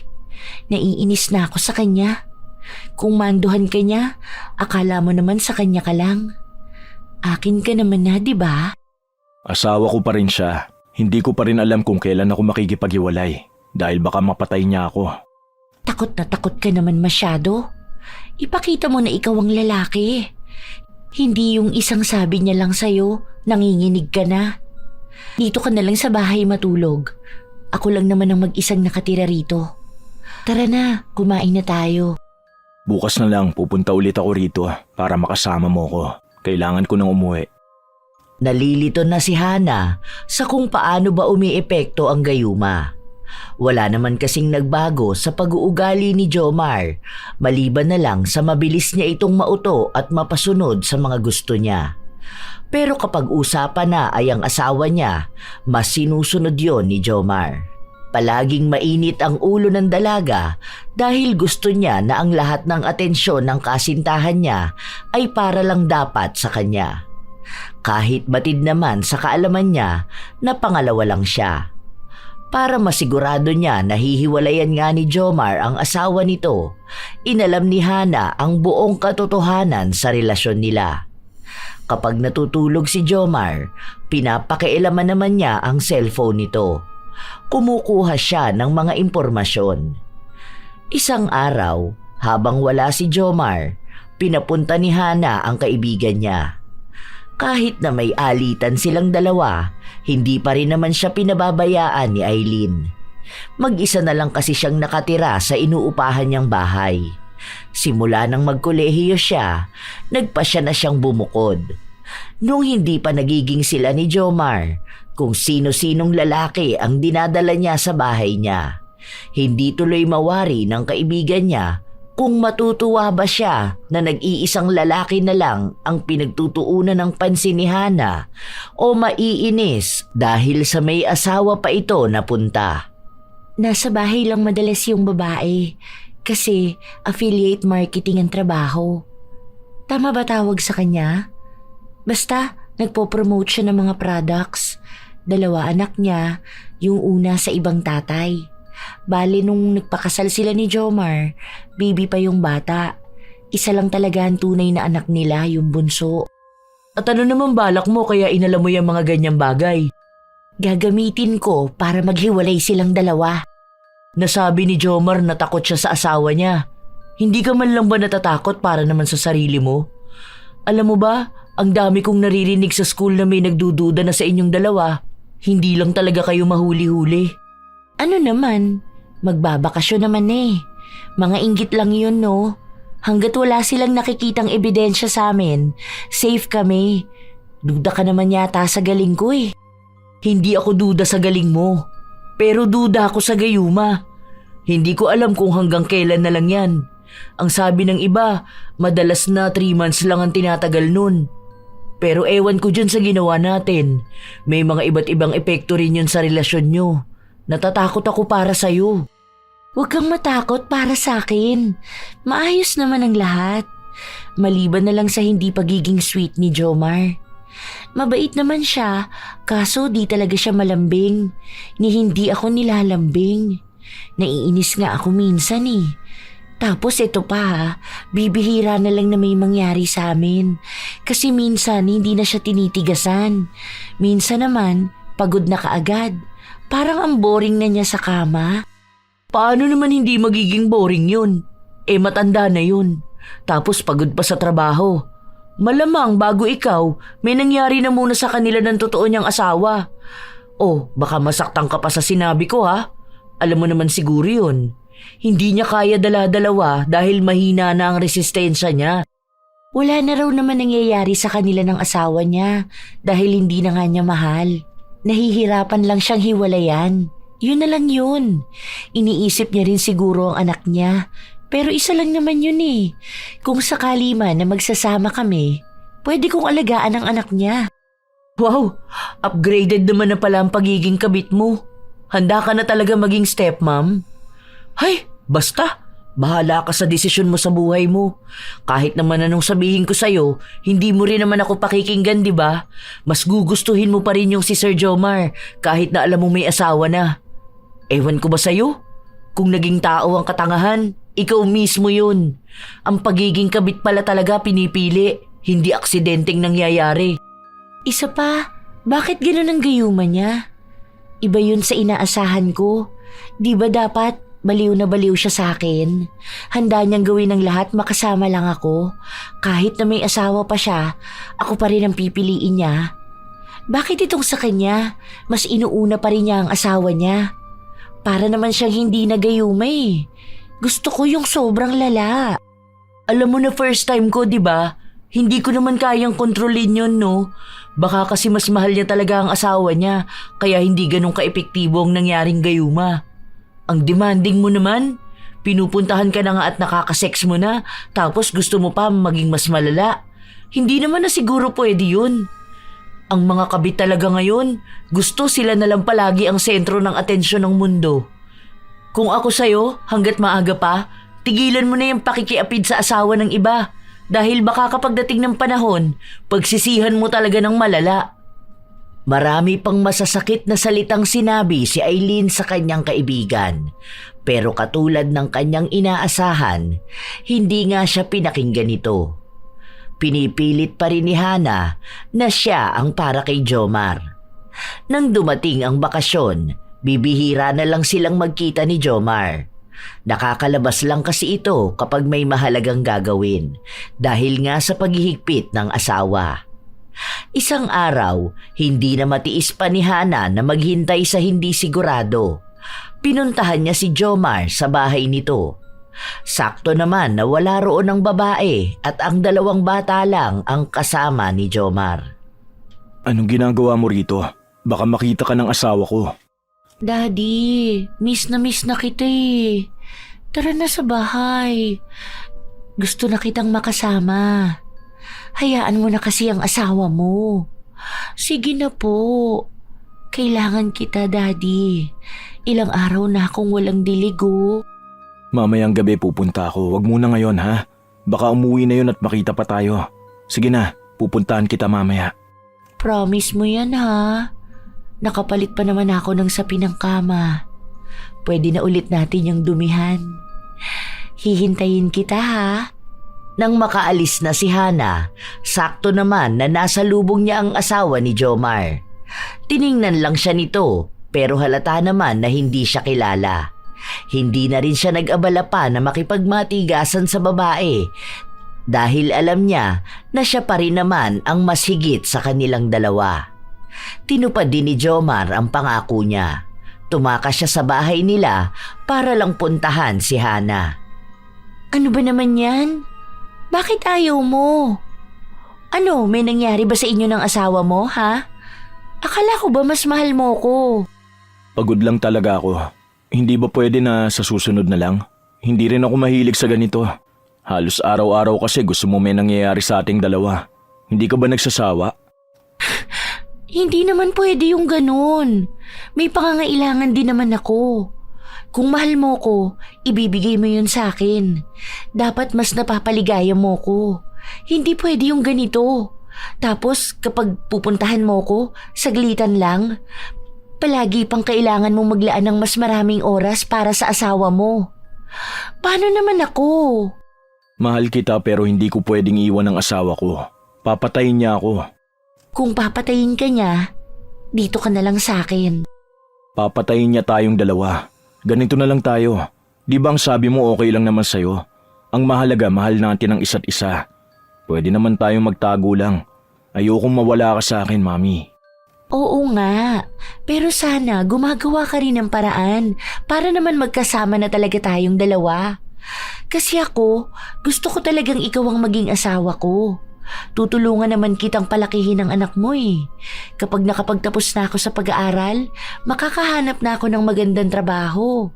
Naiinis na ako sa kanya. Kung manduhan ka niya, akala mo naman sa kanya ka lang. Akin ka naman na, di ba? Asawa ko pa rin siya. Hindi ko pa rin alam kung kailan ako makikipaghiwalay. Dahil baka mapatay niya ako. Takot na takot ka naman masyado. Ipakita mo na ikaw ang lalaki. Hindi yung isang sabi niya lang sa'yo, nanginginig ka na. Dito ka na lang sa bahay matulog. Ako lang naman ang mag-isang nakatira rito. Tara na, kumain na tayo. Bukas na lang pupunta ulit ako rito para makasama mo ko. Kailangan ko nang umuwi. Nalilito na si Hana sa kung paano ba umiepekto ang gayuma. Wala naman kasing nagbago sa pag-uugali ni Jomar, maliban na lang sa mabilis niya itong mauto at mapasunod sa mga gusto niya. Pero kapag usapan na ay ang asawa niya, mas sinusunod yon ni Jomar. Palaging mainit ang ulo ng dalaga dahil gusto niya na ang lahat ng atensyon ng kasintahan niya ay para lang dapat sa kanya. Kahit batid naman sa kaalaman niya na pangalawa lang siya. Para masigurado niya na hihiwalayan nga ni Jomar ang asawa nito, inalam ni Hana ang buong katotohanan sa relasyon nila. Kapag natutulog si Jomar, pinapakialaman naman niya ang cellphone nito. Kumukuha siya ng mga impormasyon. Isang araw, habang wala si Jomar, pinapunta ni Hana ang kaibigan niya. Kahit na may alitan silang dalawa, hindi pa rin naman siya pinababayaan ni Aileen. Mag-isa na lang kasi siyang nakatira sa inuupahan niyang bahay. Simula nang magkolehiyo siya, nagpasya na siyang bumukod. Nung hindi pa nagiging sila ni Jomar, kung sino-sinong lalaki ang dinadala niya sa bahay niya. Hindi tuloy mawari ng kaibigan niya kung matutuwa ba siya na nag-iisang lalaki na lang ang pinagtutuunan ng pansin ni Hana o maiinis dahil sa may asawa pa ito na punta. Nasa bahay lang madalas yung babae kasi affiliate marketing ang trabaho. Tama ba tawag sa kanya? Basta nagpo-promote siya ng mga products. 2 anak niya, yung una sa ibang tatay. Bale nung nagpakasal sila ni Jomar, baby pa yung bata. Isa lang talaga ang tunay na anak nila, yung bunso. At ano naman balak mo kaya inalam mo yung mga ganyang bagay? Gagamitin ko para maghiwalay silang 2. Nasabi ni Jomar na takot siya sa asawa niya. Hindi ka man lang ba natatakot para naman sa sarili mo? Alam mo ba, ang dami kong naririnig sa school na may nagdududa na sa inyong 2. Hindi lang talaga kayo mahuli-huli. Ano naman? Magbabakasyon naman eh. Mga inggit lang yun, no? Hanggat wala silang nakikitang ebidensya sa amin, safe kami. Duda ka naman yata sa galing ko eh. Hindi ako duda sa galing mo. Pero duda ako sa gayuma. Hindi ko alam kung hanggang kailan na lang yan. Ang sabi ng iba, madalas na 3 months lang ang tinatagal nun. Pero ewan ko dyan sa ginawa natin. May mga iba't ibang epekto rin yun sa relasyon nyo. Natatakot ako para sa'yo. Huwag kang matakot para sa akin. Maayos naman ang lahat. Maliban na lang sa hindi pagiging sweet ni Jomar. Mabait naman siya, kaso di talaga siya malambing. Ni hindi ako nilalambing. Naiinis nga ako minsan eh. Tapos ito pa ha, bibihira na lang na may mangyari sa amin. Kasi minsan hindi na siya tinitigasan. Minsan naman, pagod na kaagad. Parang ang boring na niya sa kama. Paano naman hindi magiging boring yun? Matanda na yun. Tapos pagod pa sa trabaho. Malamang bago ikaw, may nangyari na muna sa kanila ng totoo niyang asawa. Baka masaktan ka pa sa sinabi ko ha. Alam mo naman siguro yun. Hindi niya kaya dala-dalawa dahil mahina na ang resistensya niya. Wala na raw naman nangyayari sa kanila ng asawa niya dahil hindi na nga niya mahal. Nahihirapan lang siyang hiwalayan. Yun na lang yun. Iniisip niya rin siguro ang anak niya. Pero isa lang naman yun eh. Kung sakali man na magsasama kami, pwede kong alagaan ang anak niya. Wow, upgraded naman na pala ang pagiging kabit mo. Handa ka na talaga maging stepmom? Hay, basta. Bahala ka sa desisyon mo sa buhay mo. Kahit naman anong sabihin ko sa'yo, hindi mo rin naman ako pakikinggan, di ba? Mas gugustuhin mo pa rin yung si Sir Jomar kahit na alam mo may asawa na. Ewan ko ba sa'yo? Kung naging tao ang katangahan, ikaw mismo yun. Ang pagiging kabit pala talaga pinipili, hindi aksidenteng nangyayari. Isa pa, bakit ganun ang gayuma niya? Iba yun sa inaasahan ko. Di ba dapat baliw na baliw siya sa akin? Handa niyang gawin ang lahat makasama lang ako. Kahit na may asawa pa siya, ako pa rin ang pipiliin niya. Bakit itong sa kanya, mas inuuna pa rin niya ang asawa niya? Para naman siyang hindi nagayuma eh. Gusto ko yung sobrang lala. Alam mo na first time ko, di ba? Hindi ko naman kayang kontrolin yun, no? Baka kasi mas mahal niya talaga ang asawa niya, kaya hindi ganun kaepektibo ang nangyaring gayuma. Ang demanding mo naman. Pinupuntahan ka na nga at nakakasex mo na, tapos gusto mo pa maging mas malala. Hindi naman na siguro pwede yun. Ang mga kabit talaga ngayon, gusto sila na lang palagi ang sentro ng atensyon ng mundo. Kung ako sa'yo, hanggat maaga pa, tigilan mo na yung pakikiapid sa asawa ng iba. Dahil baka kapag dating ng panahon, pagsisihan mo talaga ng malala. Marami pang masasakit na salitang sinabi si Eileen sa kanyang kaibigan. Pero katulad ng kanyang inaasahan, hindi nga siya pinakinggan nito. Pinipilit pa rin ni Hana na siya ang para kay Jomar. Nang dumating ang bakasyon, bibihira na lang silang magkita ni Jomar. Nakakalabas lang kasi ito kapag may mahalagang gagawin dahil nga sa paghihigpit ng asawa. Isang araw, hindi na matiis pa ni Hana na maghintay sa hindi sigurado. Pinuntahan niya si Jomar sa bahay nito. Sakto naman na wala roon ang babae at ang 2 bata lang ang kasama ni Jomar. Anong ginagawa mo rito? Baka makita ka ng asawa ko. Daddy, miss na kita eh. Tara na sa bahay. Gusto na kitang makasama. Hayaan mo na kasi ang asawa mo. Sige na po. Kailangan kita, Daddy. Ilang araw na akong walang diligo. Mamayang gabi pupunta ako. Wag muna ngayon ha. Baka umuwi na yun at makita pa tayo. Sige na, pupuntahan kita mamaya. Promise mo yan ha. Nakapalit pa naman ako ng sapin ng kama. Pwede na ulit natin yung dumihan. Hihintayin kita ha. Nang makaalis na si Hana, sakto naman na nasa lubong niya ang asawa ni Jomar. Tiningnan lang siya nito pero halata naman na hindi siya kilala. Hindi na rin siya nag-abala pa na makipagmatigasan sa babae dahil alam niya na siya pa rin naman ang mas higit sa kanilang dalawa. Tinupad din ni Jomar ang pangako niya. Tumakas siya sa bahay nila para lang puntahan si Hana. Ano ba naman yan? Bakit ayaw mo? Ano, may nangyari ba sa inyo ng asawa mo, ha? Akala ko ba mas mahal mo ko? Pagod lang talaga ako. Hindi ba pwede na sa susunod na lang? Hindi rin ako mahilig sa ganito. Halos araw-araw kasi gusto mo may nangyayari sa ating dalawa. Hindi ka ba nagsasawa? Hindi naman pwede yung ganun. May pangangailangan din naman ako. Kung mahal mo ko, ibibigay mo yun sa akin. Dapat mas napapaligaya mo ko. Hindi pwede yung ganito. Tapos kapag pupuntahan mo ko, saglitan lang. Palagi pang kailangan mong maglaan ng mas maraming oras para sa asawa mo. Paano naman ako? Mahal kita pero hindi ko pwedeng iwan ang asawa ko. Papatayin niya ako. Kung papatayin ka niya, dito ka na lang sa akin. Papatayin niya tayong dalawa. Ganito na lang tayo. Di ba ang sabi mo okay lang naman sa'yo? Ang mahalaga, mahal natin ang isa't isa. Pwede naman tayong magtago lang. Ayokong mawala ka sa akin, Mami. Oo nga, pero sana gumagawa ka rin ng paraan para naman magkasama na talaga tayong dalawa. Kasi ako, gusto ko talagang ikaw ang maging asawa ko. Tutulungan naman kitang palakihin ang anak mo eh. Kapag nakapagtapos na ako sa pag-aaral, makakahanap na ako ng magandang trabaho.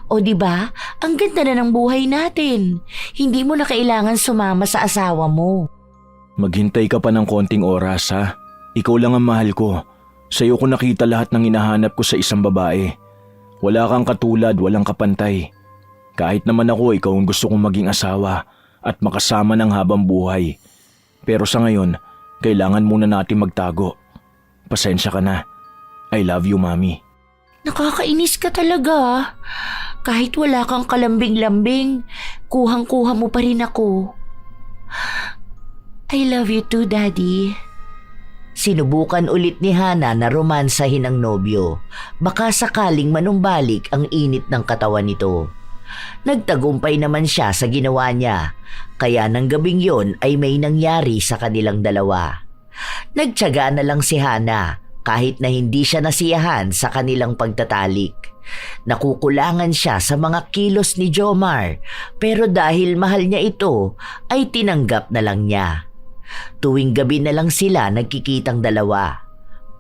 O di ba? Ang ganda na ng buhay natin. Hindi mo na kailangan sumama sa asawa mo. Maghintay ka pa ng konting oras ha. Ikaw lang ang mahal ko. Sa'yo ko nakita lahat ng hinahanap ko sa isang babae. Wala kang katulad, walang kapantay. Kahit naman ako, ikaw ang gusto kong maging asawa at makasama ng habang buhay. Pero sa ngayon, kailangan muna natin magtago. Pasensya ka na. I love you, Mami. Nakakainis ka talaga. Kahit wala kang kalambing-lambing, kuhang-kuha mo pa rin ako. I love you too, Daddy. Sinubukan ulit ni Hana na romansahin ang nobyo. Baka sakaling manumbalik ang init ng katawan nito. Nagtagumpay naman siya sa ginawa niya, kaya ng gabing yon ay may nangyari sa kanilang dalawa. Nagtiyaga na lang si Hana kahit na hindi siya nasiyahan sa kanilang pagtatalik. Nakukulangan siya sa mga kilos ni Jomar pero dahil mahal niya ito ay tinanggap na lang niya. Tuwing gabi na lang sila nagkikitang dalawa.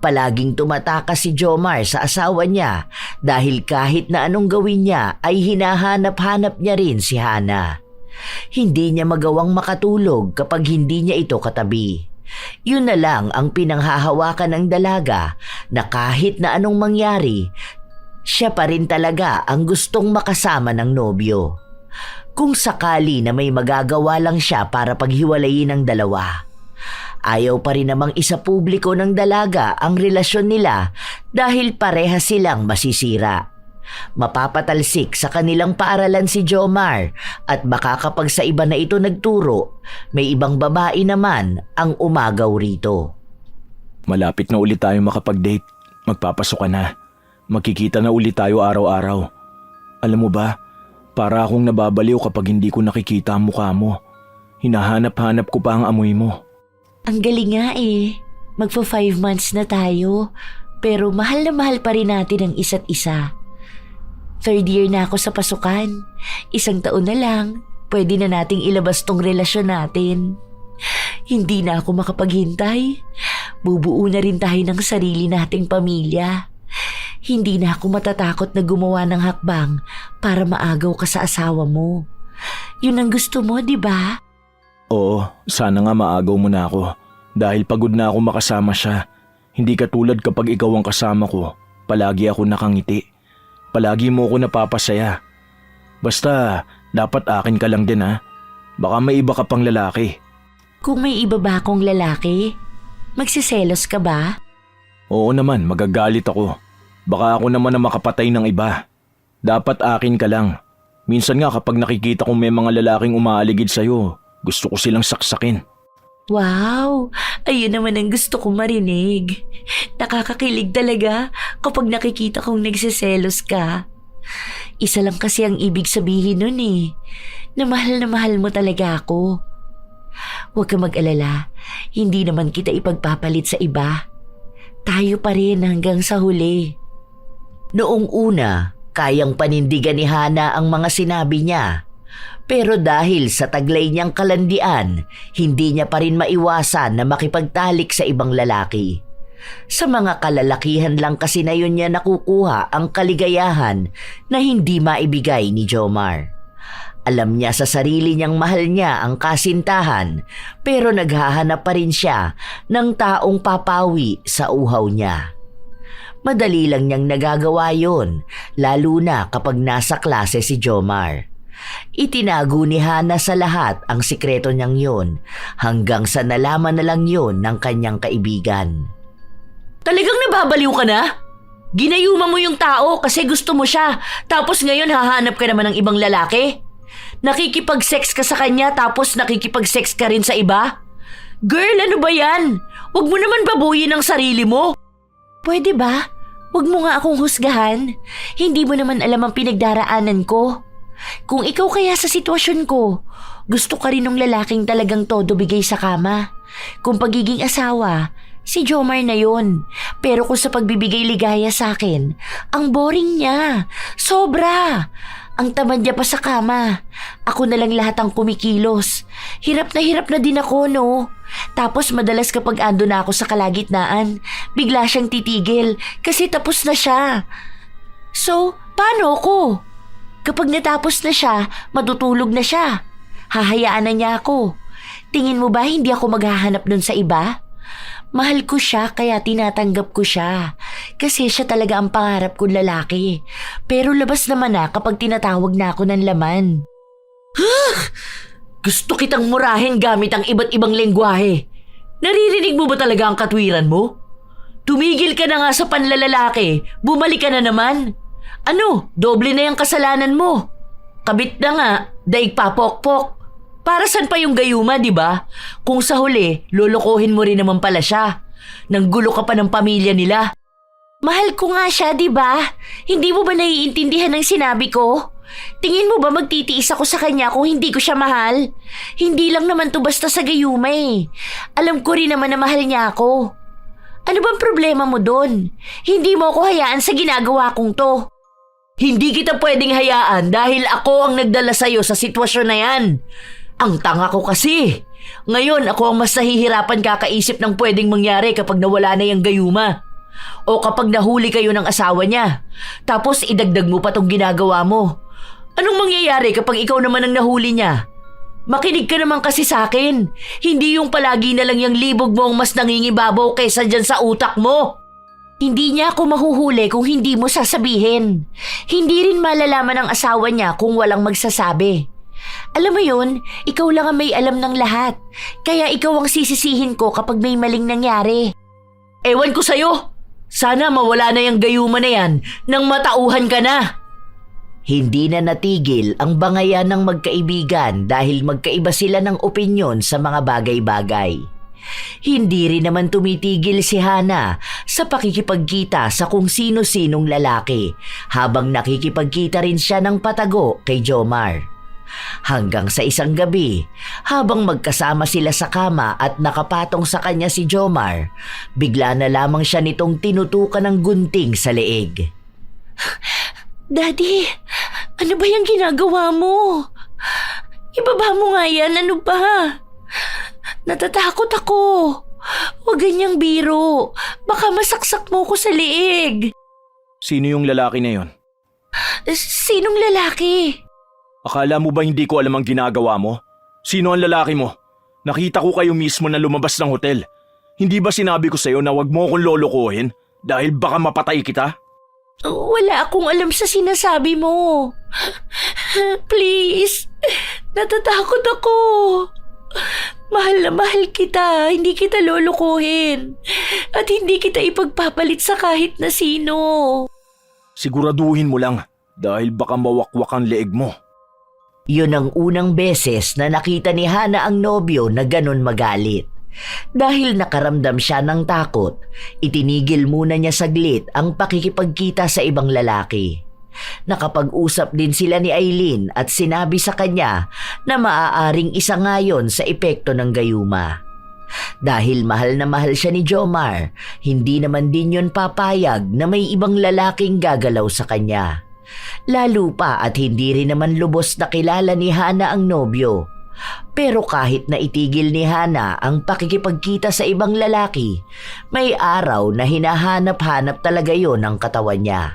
Palaging tumatakas si Jomar sa asawa niya dahil kahit na anong gawin niya ay hinahanap-hanap niya rin si Hana. Hindi niya magawang makatulog kapag hindi niya ito katabi. Yun na lang ang pinanghahawakan ng dalaga na kahit na anong mangyari, siya pa rin talaga ang gustong makasama ng nobyo. Kung sakali na may magagawa lang siya para paghiwalayin ng dalawa, Ayaw pa rin namang isa publiko ng dalaga ang relasyon nila dahil pareha silang masisira. Mapapatalsik sa kanilang paaralan si Jomar at baka kapag sa iba na ito nagturo, may ibang babae naman ang umagaw rito. Malapit na ulit tayo makapag-date. Magpapasok ka na. Magkikita na ulit tayo araw-araw. Alam mo ba, para akong nababaliw kapag hindi ko nakikita ang mukha mo. Hinahanap-hanap ko pa ang amoy mo. Ang galing nga eh. Magpa 5 months na tayo, pero mahal na mahal pa rin natin ang isa't isa. 3rd year na ako sa pasukan. 1 taon na lang, pwede na nating ilabas tong relasyon natin. Hindi na ako makapaghintay. Bubuo na rin tayo ng sarili nating pamilya. Hindi na ako matatakot na gumawa ng hakbang para maagaw ka sa asawa mo. Yun ang gusto mo, di ba? Oo, sana nga maagaw mo na ako. Dahil pagod na ako makasama siya. Hindi katulad kapag ikaw ang kasama ko. Palagi ako nakangiti. Palagi mo ako napapasaya. Basta, dapat akin ka lang din ha. Baka may iba ka pang lalaki. Kung may iba ba akong lalaki, magsiselos ka ba? Oo naman, magagalit ako. Baka ako naman na makapatay ng iba. Dapat akin ka lang. Minsan nga kapag nakikita kong may mga lalaking umaaligid sa'yo, gusto ko silang saksakin. Wow! Ayun naman ang gusto kong marinig. Nakakakilig talaga kapag nakikita kong nagsiselos ka. Isa lang kasi ang ibig sabihin nun eh, na mahal mo talaga ako. Huwag ka mag-alala, hindi naman kita ipagpapalit sa iba. Tayo pa rin hanggang sa huli. Noong una, kayang panindigan ni Hana ang mga sinabi niya. Pero dahil sa taglay niyang kalandian, hindi niya pa rin maiwasan na makipagtalik sa ibang lalaki. Sa mga kalalakihan lang kasi na yun niya nakukuha ang kaligayahan na hindi maibigay ni Jomar. Alam niya sa sarili niyang mahal niya ang kasintahan, pero naghahanap pa rin siya ng taong papawi sa uhaw niya. Madali lang niyang nagagawa yun, lalo na kapag nasa klase si Jomar. Itinago ni Hana sa lahat ang sikreto niyang yun hanggang sa nalaman na lang yun ng kanyang kaibigan. Talagang nababaliw ka na? Ginayuma mo yung tao kasi gusto mo siya, tapos ngayon hahanap ka naman ng ibang lalaki? Nakikipag-sex ka sa kanya tapos nakikipag-sex ka rin sa iba? Girl, ano ba yan? Huwag mo naman babuyin ang sarili mo. Pwede ba? Huwag mo nga akong husgahan. Hindi mo naman alam ang pinagdaraanan ko. Kung ikaw kaya sa sitwasyon ko, gusto ka rin ng lalaking talagang todo bigay sa kama. Kung pagiging asawa, si Jomar na yun. Pero kung sa pagbibigay ligaya sa akin, ang boring niya. Sobra. Ang tamad niya pa sa kama. Ako na lang lahat ang kumikilos. Hirap na din ako, no? Tapos madalas kapag ando na ako sa kalagitnaan, bigla siyang titigil kasi tapos na siya. So, paano ako? Kapag natapos na siya, matutulog na siya. Hahayaan na niya ako. Tingin mo ba hindi ako maghahanap nun sa iba? Mahal ko siya kaya tinatanggap ko siya. Kasi siya talaga ang pangarap kong lalaki. Pero labas naman na kapag tinatawag na ako ng laman. Gusto kitang murahin gamit ang iba't ibang lengguwahe. Naririnig mo ba talaga ang katwiran mo? Tumigil ka na nga sa panlalalaki. Bumalik ka na naman. Ano, doble na yung kasalanan mo. Kabit na nga, daig papokpok. Para saan pa yung gayuma, di ba? Kung sa huli, lolokohin mo rin naman pala siya. Nanggulo ka pa ng pamilya nila. Mahal ko nga siya, di ba? Hindi mo ba naiintindihan ng sinabi ko? Tingin mo ba magtitiis ako sa kanya kung hindi ko siya mahal? Hindi lang naman to basta sa gayuma eh. Alam ko rin naman na mahal niya ako. Ano bang problema mo doon? Hindi mo ako hayaan sa ginagawa kong to. Hindi kita pwedeng hayaan dahil ako ang nagdala sa'yo sa sitwasyon na yan. Ang tanga ko kasi. Ngayon ako ang mas nahihirapan kakaisip ng pwedeng mangyari kapag nawala na yung gayuma. O kapag nahuli kayo ng asawa niya. Tapos idagdag mo pa tong ginagawa mo. Anong mangyayari kapag ikaw naman ang nahuli niya? Makinig ka naman kasi sa akin. Hindi yung palagi na lang yung libog mo ang mas nangingibabaw kaysa dyan sa utak mo. Hindi niya ako mahuhuli kung hindi mo sasabihin. Hindi rin malalaman ng asawa niya kung walang magsasabi. Alam mo yun, ikaw lang ang may alam ng lahat. Kaya ikaw ang sisisihin ko kapag may maling nangyari. Ewan ko sa'yo! Sana mawala na yung gayuma na yan nang matauhan ka na! Hindi na natigil ang bangayan ng magkaibigan dahil magkaiba sila ng opinyon sa mga bagay-bagay. Hindi rin naman tumitigil si Hana sa pakikipagkita sa kung sino-sinong lalaki habang nakikipagkita rin siya ng patago kay Jomar. Hanggang sa isang gabi, habang magkasama sila sa kama at nakapatong sa kanya si Jomar, bigla na lamang siya nitong tinutukan ng gunting sa leeg. Daddy, ano ba yung ginagawa mo? Ibaba mo nga yan, ano ba? Natatakot ako. Huwag ganyang biro. Baka masaksak mo ko sa leeg. Sino yung lalaki na yon? Sinong lalaki? Akala mo ba hindi ko alam ang ginagawa mo? Sino ang lalaki mo? Nakita ko kayo mismo na lumabas ng hotel. Hindi ba sinabi ko sa'yo na wag mo akong lolokohin dahil baka mapatay kita? Wala akong alam sa sinasabi mo. Please, natatakot ako. Mahal na mahal kita, hindi kita lolokohin. At hindi kita ipagpapalit sa kahit na sino. Siguraduhin mo lang dahil baka mawakwak ang leeg mo. Yun ang unang beses na nakita ni Hana ang nobyo na ganun magalit. Dahil nakaramdam siya ng takot, itinigil muna niya saglit ang pakikipagkita sa ibang lalaki. Nakapag-usap din sila ni Aileen at sinabi sa kanya na maaaring isa nga yun sa epekto ng gayuma. Dahil mahal na mahal siya ni Jomar, hindi naman din yun papayag na may ibang lalaking gagalaw sa kanya. Lalo pa at hindi rin naman lubos na kilala ni Hana ang nobyo. Pero kahit na itigil ni Hana ang pakikipagkita sa ibang lalaki, may araw na hinahanap-hanap talaga yon ang katawan niya.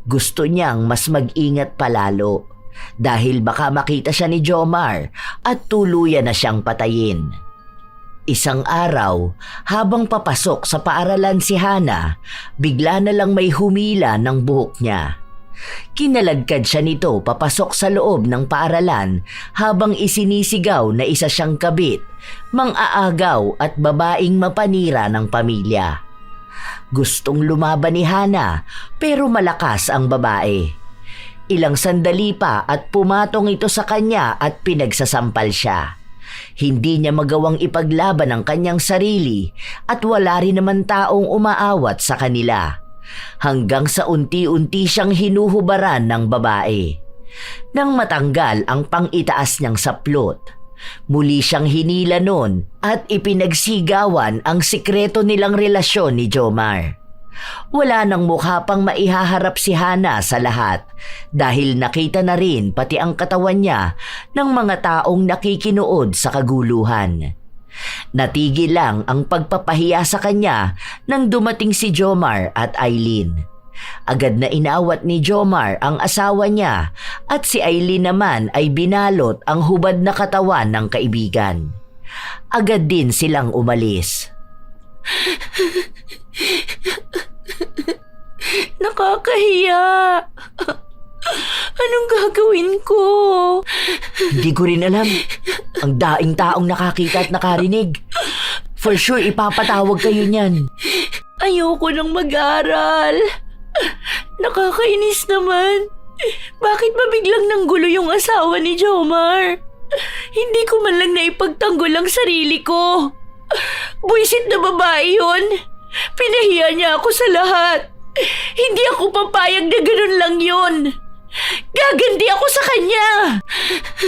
Gusto niyang mas mag-ingat palalo dahil baka makita siya ni Jomar at tuluyan na siyang patayin. Isang araw, habang papasok sa paaralan si Hana, bigla na lang may humila ng buhok niya. Kinaladkad siya nito papasok sa loob ng paaralan habang isinisigaw na isa siyang kabit, mang-aagaw at babaeng mapanira ng pamilya. Gustong lumaban ni Hana pero malakas ang babae. Ilang sandali pa at pumatong ito sa kanya at pinagsasampal siya. Hindi niya magawang ipaglaban ang kanyang sarili at wala rin naman taong umaawat sa kanila. Hanggang sa unti-unti siyang hinuhubaran ng babae. Nang matanggal ang pang-itaas niyang saplot, muli siyang hinila noon at ipinagsigawan ang sikreto nilang relasyon ni Jomar. Wala nang mukha pang maihaharap si Hana sa lahat dahil nakita na rin pati ang katawan niya ng mga taong nakikinood sa kaguluhan. Natigil lang ang pagpapahiya sa kanya nang dumating si Jomar at Aileen. Agad na inawat ni Jomar ang asawa niya at si Aileen naman ay binalot ang hubad na katawan ng kaibigan. Agad din silang umalis. Nakakahiya. Anong gagawin ko? Hindi ko rin alam. Ang daing taong nakakita at nakarinig. For sure, ipapatawag kayo niyan. Ayoko nang mag-aral. Nakakainis naman. Bakit ba biglang nanggulo yung asawa ni Jomar? Hindi ko man lang naipagtanggol ang sarili ko. Buisit na babae yun. Pinahiya niya ako sa lahat. Hindi ako papayag na ganun lang yun. Gaganti ako sa kanya.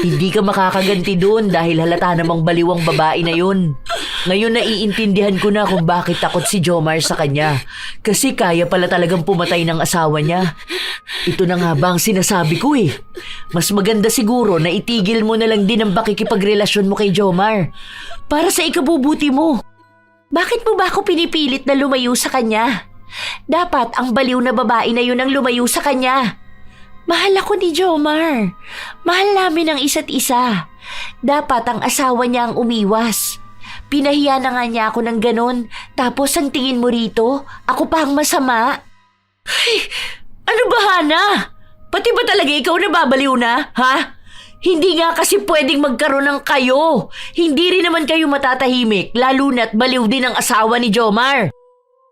Hindi ka makakaganti doon dahil halata namang baliwang babae na yun. Ngayon naiintindihan ko na kung bakit takot si Jomar sa kanya. Kasi kaya pala talagang pumatay ng asawa niya. Ito na nga ba ang sinasabi ko eh. Mas maganda siguro na itigil mo na lang din ang pakikipagrelasyon mo kay Jomar. Para sa ikabubuti mo. Bakit mo ba ako pinipilit na lumayo sa kanya? Dapat ang baliw na babae na yun ang lumayo sa kanya. Mahal ako ni Jomar. Mahal namin ang isa't isa. Dapat ang asawa niya ang umiwas. Pinahiya na nga niya ako ng ganon. Tapos ang tingin mo rito, ako pa ang masama. Ay, ano ba Hana? Pati ba talaga ikaw nababaliw na, ha? Hindi nga kasi pwedeng magkaroon ng kayo. Hindi rin naman kayo matatahimik, lalo na't baliw din ang asawa ni Jomar.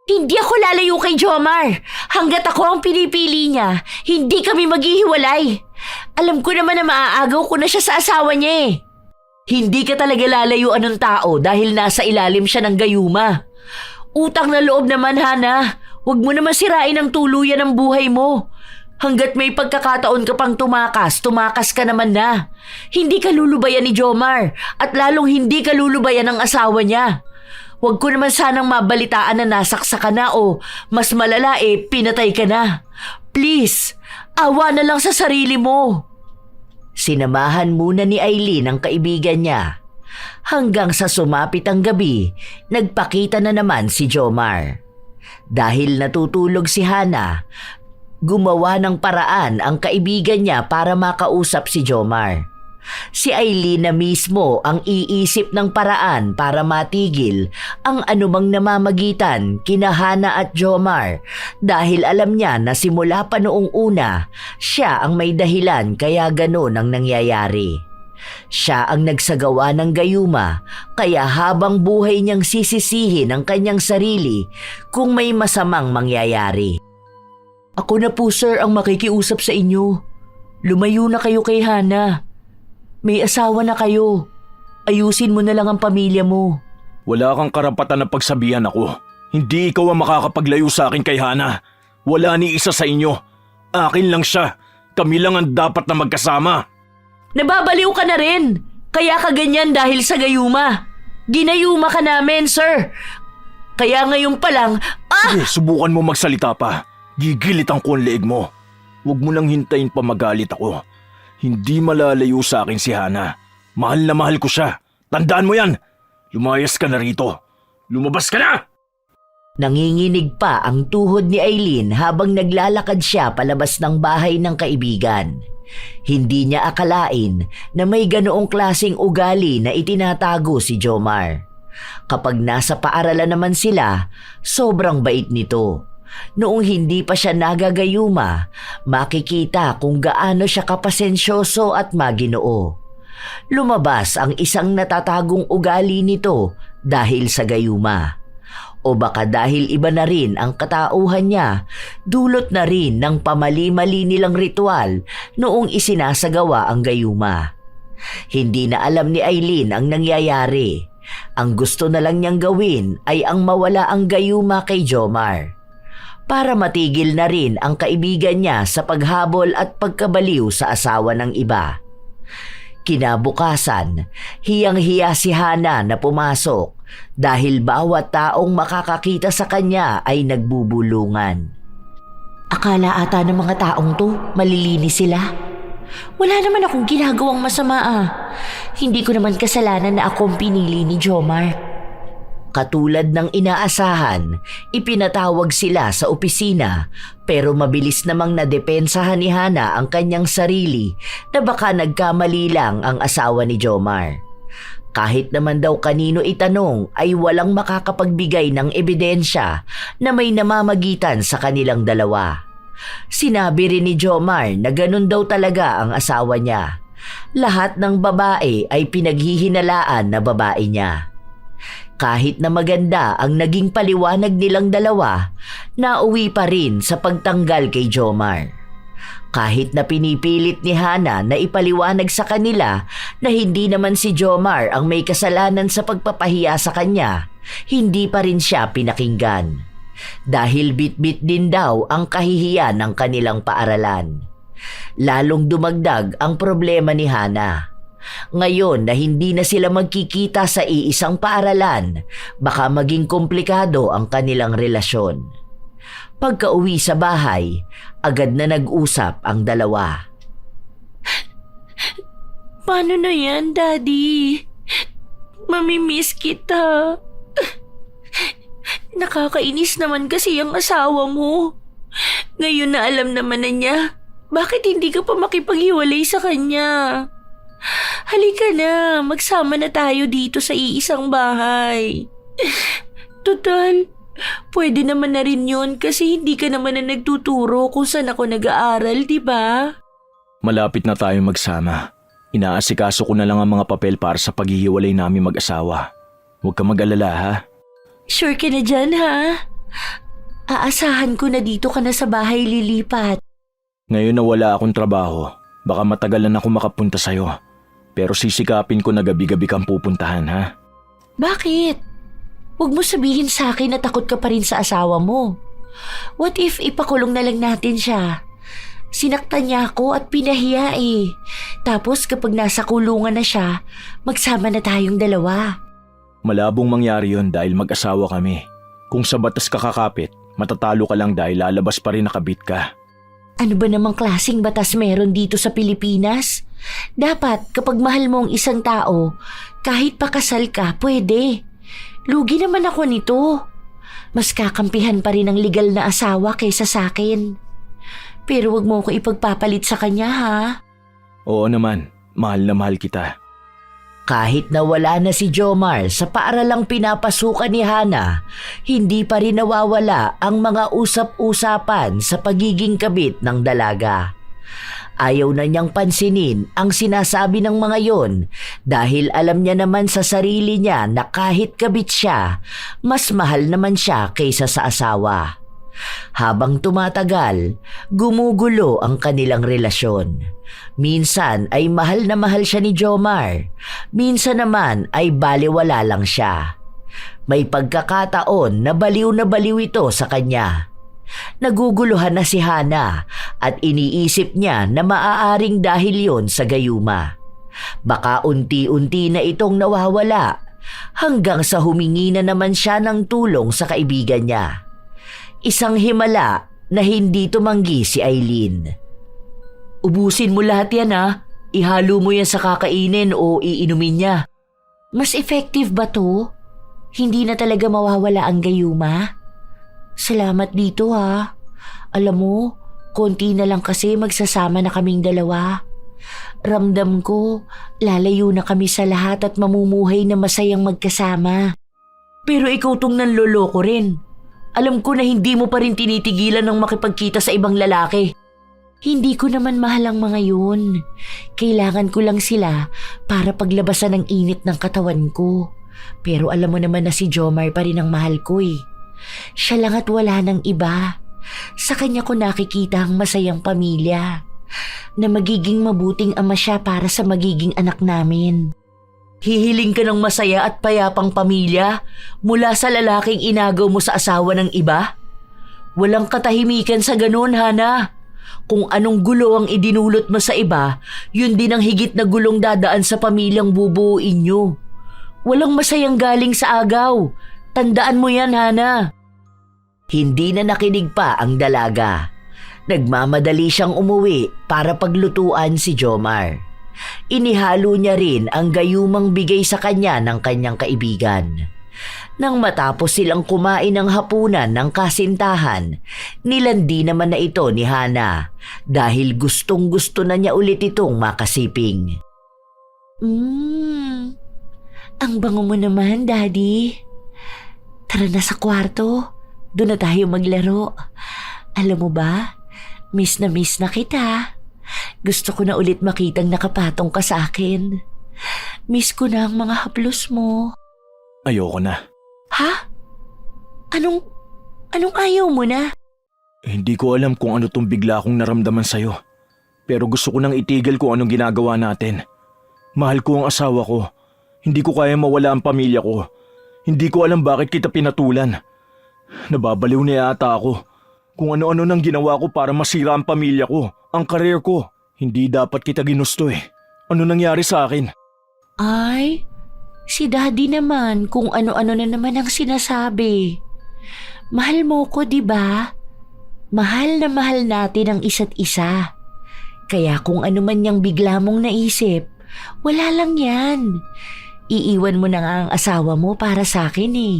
Hindi ako lalayo kay Jomar. Hanggat ako ang pinipili niya, hindi kami maghihiwalay. Alam ko naman na maaagaw ko na siya sa asawa niya eh. Hindi ka talaga lalayuan ng tao dahil nasa ilalim siya ng gayuma. Utang na loob naman, Hana. Huwag mo naman sirain ang tuluyan ng buhay mo. Hanggat may pagkakataon ka pang tumakas ka naman na. Hindi ka lulubayan ni Jomar at lalong hindi ka lulubayan ng asawa niya. Huwag ko naman sanang mabalitaan na nasaksa ka na o mas malala pinatay ka na. Please, awa na lang sa sarili mo. Sinamahan muna ni Aileen ang kaibigan niya. Hanggang sa sumapit ang gabi, nagpakita na naman si Jomar. Dahil natutulog si Hana, gumawa ng paraan ang kaibigan niya para makausap si Jomar. Si Aileen na mismo ang iisip ng paraan para matigil ang anumang namamagitan kina Hana at Jomar dahil alam niya na simula pa noong una, siya ang may dahilan kaya gano'n ang nangyayari. Siya ang nagsagawa ng gayuma kaya habang buhay niyang sisisihin ang kanyang sarili kung may masamang mangyayari. Ako na po sir ang makikiusap sa inyo. Lumayo na kayo kay Hana. May asawa na kayo. Ayusin mo na lang ang pamilya mo. Wala kang karapatan na pagsabihan ako. Hindi ikaw ang makakapaglayo sa akin kay Hana. Wala ni isa sa inyo. Akin lang siya. Kami lang ang dapat na magkasama. Nababaliw ka na rin. Kaya ka ganyan dahil sa gayuma. Ginayuma ka namin, sir. Kaya ngayon pa lang, Sige, subukan mo magsalita pa. Gigilitan ko ang leeg mo. Huwag mo nang hintayin pa magalit ako. Hindi malalayo sa akin si Hana. Mahal na mahal ko siya. Tandaan mo yan. Lumayas ka na rito. Lumabas ka na! Nanginginig pa ang tuhod ni Aileen habang naglalakad siya palabas ng bahay ng kaibigan. Hindi niya akalain na may ganoong klaseng ugali na itinatago si Jomar. Kapag nasa paaralan naman sila, sobrang bait nito. Noong hindi pa siya nagagayuma, makikita kung gaano siya kapasensyoso at maginoo. Lumabas ang isang natatagong ugali nito dahil sa gayuma. O baka dahil iba na rin ang katauhan niya, dulot na rin ng pamali-mali nilang ritual noong isinasagawa ang gayuma. Hindi na alam ni Aileen ang nangyayari. Ang gusto na lang niyang gawin ay ang mawala ang gayuma kay Jomar. Para matigil na rin ang kaibigan niya sa paghabol at pagkabaliw sa asawa ng iba. Kinabukasan, hiyang-hiya si Hana na pumasok dahil bawat taong makakakita sa kanya ay nagbubulungan. akala ata ng mga taong to malilinis sila. Wala naman akong ginagawang masama Hindi ko naman kasalanan na akong pinili ni Jomar. Katulad ng inaasahan, ipinatawag sila sa opisina pero mabilis namang nadepensahan ni Hana ang kanyang sarili na baka nagkamali lang ang asawa ni Jomar. Kahit naman daw kanino itanong ay walang makakapagbigay ng ebidensya na may namamagitan sa kanilang dalawa. Sinabi rin ni Jomar na ganun daw talaga ang asawa niya. Lahat ng babae ay pinaghihinalaan na babae niya. Kahit na maganda ang naging paliwanag nilang dalawa, nauwi pa rin sa pagtanggal kay Jomar. Kahit na pinipilit ni Hana na ipaliwanag sa kanila na hindi naman si Jomar ang may kasalanan sa pagpapahiya sa kanya, hindi pa rin siya pinakinggan. Dahil bit-bit din daw ang kahihiyan ng kanilang paaralan. Lalong dumagdag ang problema ni Hana. Ngayon na hindi na sila magkikita sa iisang paaralan, baka maging komplikado ang kanilang relasyon. Pagka-uwi sa bahay, agad na nag-usap ang dalawa. Paano na yan, Daddy? Mamimiss kita. Nakakainis naman kasi ang asawa mo. Ngayon na alam naman na niya, bakit hindi ka pa makipaghiwalay sa kanya? Halika na, magsama na tayo dito sa iisang bahay. Total, pwede naman na rin yun kasi hindi ka naman na nagtuturo kung saan ako nag-aaral, di ba? Malapit na tayo magsama. Inaasikaso ko na lang ang mga papel para sa paghihiwalay namin mag-asawa. Huwag ka mag-alala ha. Sure ka na dyan, ha? Aasahan ko na dito ka na sa bahay lilipat. Ngayon na wala akong trabaho, baka matagalan ako makapunta sa'yo. Pero sisikapin ko na gabi-gabi kang pupuntahan ha. Bakit? Huwag mo sabihin sa akin na takot ka pa rin sa asawa mo. What if ipakulong na lang natin siya? Sinaktan niya ako at pinahiya eh. Tapos kapag nasa kulungan na siya, magsama na tayong dalawa. Malabong mangyari yon dahil mag-asawa kami. Kung sa batas ka kakapit, matatalo ka lang dahil lalabas pa rin nakabit ka. Ano ba namang klaseng batas meron dito sa Pilipinas? Dapat kapag mahal mo ang isang tao, kahit pakasal ka, pwede. Lugi naman ako nito. Mas kakampihan pa rin ang legal na asawa kaysa sa akin. Pero wag mo ko ipagpapalit sa kanya, ha? Oo naman, mahal na mahal kita. Kahit na wala na si Jomar sa paaralang pinapasukan ni Hana, hindi pa rin nawawala ang mga usap-usapan sa pagiging kabit ng dalaga. Ayaw na niyang pansinin ang sinasabi ng mga yon dahil alam niya naman sa sarili niya na kahit kabit siya, mas mahal naman siya kaysa sa asawa. Habang tumatagal, gumugulo ang kanilang relasyon. Minsan ay mahal na mahal siya ni Jomar, minsan naman ay baliwala lang siya. May pagkakataon na baliw ito sa kanya. Naguguluhan na si Hana at iniisip niya na maaaring dahil yon sa gayuma. Baka unti-unti na itong nawawala hanggang sa humingi na naman siya ng tulong sa kaibigan niya. Isang himala na hindi tumanggi si Aileen. Ubusin mo lahat yan ha. Ihalo mo yan sa kakainin o iinumin niya. Mas effective ba to? Hindi na talaga mawawala ang gayuma? Salamat dito, ha. Alam mo, konti na lang kasi magsasama na kaming dalawa. Ramdam ko, lalayo na kami sa lahat at mamumuhay na masayang magkasama. Pero ikaw tong nanloloko rin. Alam ko na hindi mo pa rin tinitigilan ng makipagkita sa ibang lalaki. Hindi ko naman mahal ang mga yun. Kailangan ko lang sila para paglabasan ng init ng katawan ko. Pero alam mo naman na si Jomar pa rin ang mahal ko eh. Siya lang at wala ng iba. Sa kanya ko nakikita ang masayang pamilya. Na magiging mabuting ama siya para sa magiging anak namin. Hihiling ka ng masaya at payapang pamilya mula sa lalaking inagaw mo sa asawa ng iba? Walang katahimikan sa ganun, Hana. Kung anong gulo ang idinulot mo sa iba, yun din ang higit na gulong dadaan sa pamilyang bubuuin nyo. Walang masayang galing sa agaw. Tandaan mo yan, Hana. Hindi na nakinig pa ang dalaga. Nagmamadali siyang umuwi para paglutuan si Jomar. Inihalo niya rin ang gayumang bigay sa kanya ng kanyang kaibigan. Nang matapos silang kumain ng hapunan ng kasintahan, nilandi naman na ito ni Hana dahil gustong-gusto na niya ulit itong makasiping. Ang bango mo naman, Daddy. Tara na sa kwarto. Doon na tayo maglaro. Alam mo ba, miss na kita. Gusto ko na ulit makitang nakapatong ka sa akin. Miss ko na ang mga haplos mo. Ayoko na. Ha? Anong ayaw mo na? Hindi ko alam kung ano tong bigla kong naramdaman sa'yo. Pero gusto ko nang itigil kung anong ginagawa natin. Mahal ko ang asawa ko. Hindi ko kaya mawala ang pamilya ko. Hindi ko alam bakit kita pinatulan. Nababaliw na yata ako. Kung ano-ano nang ginawa ko para masira ang pamilya ko, ang karir ko. Hindi dapat kita ginusto eh. Ano nangyari sa akin? Ay, si Daddy naman kung ano-ano na naman ang sinasabi. Mahal mo ko, di ba? Mahal na mahal natin ang isa't isa. Kaya kung ano man yung bigla mong naisip, wala lang yan. Iiwan mo na nga ang asawa mo para sa akin eh.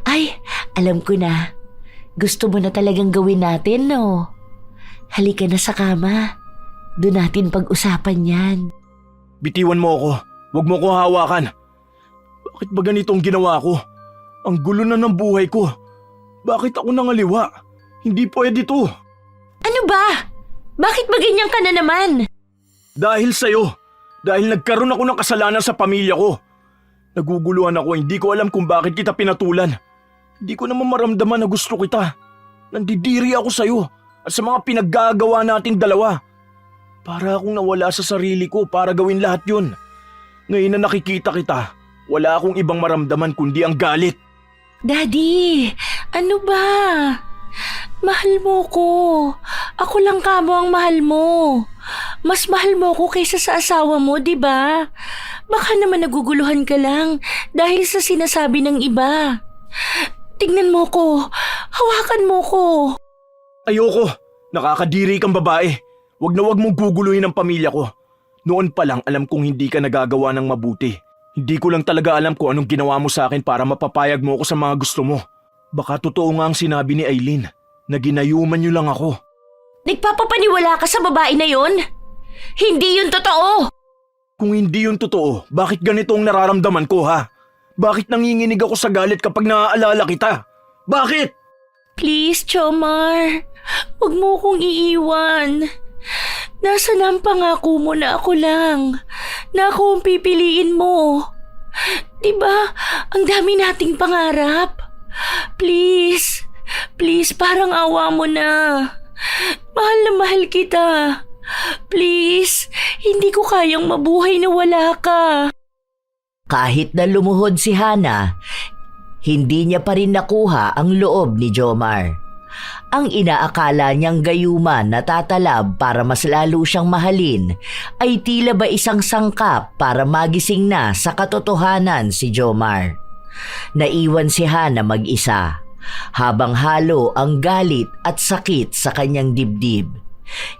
Ay, alam ko na. Gusto mo na talagang gawin natin, no? Halika na sa kama. Doon natin pag-usapan yan. Bitiwan mo ako. Huwag mo ko hawakan. Bakit ba ganitong ginawa ko? Ang gulo na ng buhay ko. Bakit ako nangaliwa? Hindi pwede to. Ano ba? Bakit ba ganyan ka na naman? Dahil sa'yo. dahil nagkaroon ako ng kasalanan sa pamilya ko. Naguguluhan ako, hindi ko alam kung bakit kita pinatulan. Hindi ko naman maramdaman na gusto kita. Nandidiri ako sa'yo at sa mga pinaggagawa nating dalawa. Para akong nawala sa sarili ko para gawin lahat yun. Ngayon na nakikita kita, wala akong ibang maramdaman kundi ang galit. Daddy, ano ba? Mahal mo ko. Ako lang kamo ang mahal mo. Mas mahal mo ko kaysa sa asawa mo, di ba? Baka naman naguguluhan ka lang dahil sa sinasabi ng iba. Tingnan mo ko. Hawakan mo ko. Ayoko, nakakadiri kang babae. Wag na wag mong guguluhin ang pamilya ko. Noon pa lang alam kong hindi ka nagagawa ng mabuti. Hindi ko lang talaga alam kung anong ginawa mo sa akin para mapapayag mo ako sa mga gusto mo. Baka totoo nga ang sinabi ni Aileen na ginayuman niyo lang ako. Nagpapapaniwala ka sa babae na yon? Hindi yun totoo! Kung hindi yun totoo, bakit ganito ang nararamdaman ko ha? Bakit nanginginig ako sa galit kapag naaalala kita? Bakit? Please, Jomar. Huwag mo kong iiwan. Nasa ang pangako mo na ako lang. Na ako ang pipiliin mo. Diba, ang dami nating pangarap. Please, please, parang awa mo na. Mahal na mahal kita. Please, hindi ko kayang mabuhay na wala ka. Kahit na lumuhod si Hana, hindi niya pa rin nakuha ang loob ni Jomar. Ang inaakala niyang gayuman na tatalab para mas lalo siyang mahalin ay tila ba isang sangkap para magising na sa katotohanan si Jomar. Naiwan si Hana mag-isa habang halo ang galit at sakit sa kanyang dibdib.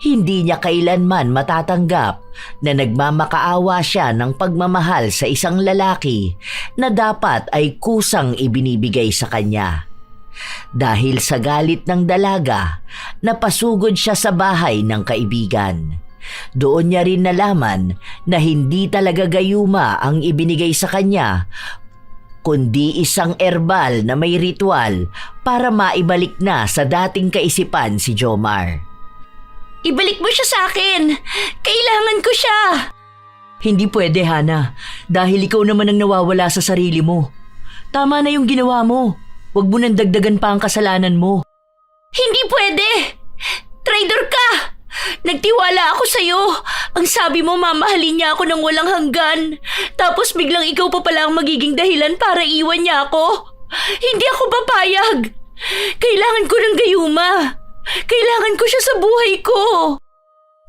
Hindi niya kailanman matatanggap na nagmamakaawa siya ng pagmamahal sa isang lalaki na dapat ay kusang ibinibigay sa kanya. Dahil sa galit ng dalaga, napasugod siya sa bahay ng kaibigan. Doon niya rin nalaman na hindi talaga gayuma ang ibinigay sa kanya, kundi isang erbal na may ritual para maibalik na sa dating kaisipan si Jomar. Ibalik mo siya sa akin. Kailangan ko siya. Hindi pwede, Hana, dahil ikaw naman ang nawawala sa sarili mo. Tama na yung ginawa mo. Huwag mo nang dagdagan pa ang kasalanan mo. Hindi pwede. Traitor ka. Nagtiwala ako sa'yo. Ang sabi mo mamahalin niya ako ng walang hanggan. Tapos biglang ikaw pa pala ang magiging dahilan para iwan niya ako. Hindi ako papayag. Kailangan ko ng gayuma. Kailangan ko siya sa buhay ko.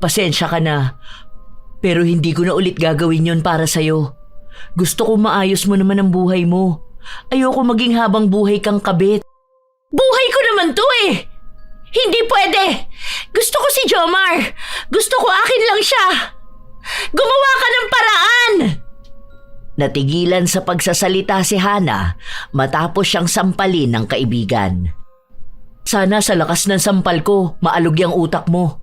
Pasensya ka na, pero hindi ko na ulit gagawin yon para sa'yo. Gusto ko maayos mo naman ang buhay mo. Ayoko maging habang buhay kang kabit. Buhay ko naman to eh. Hindi pwede. Gusto ko si Jomar. Gusto ko akin lang siya. Gumawa ka ng paraan. Natigilan sa pagsasalita si Hana matapos siyang sampalin ng kaibigan. Sana sa lakas ng sampal ko, maalog yung utak mo.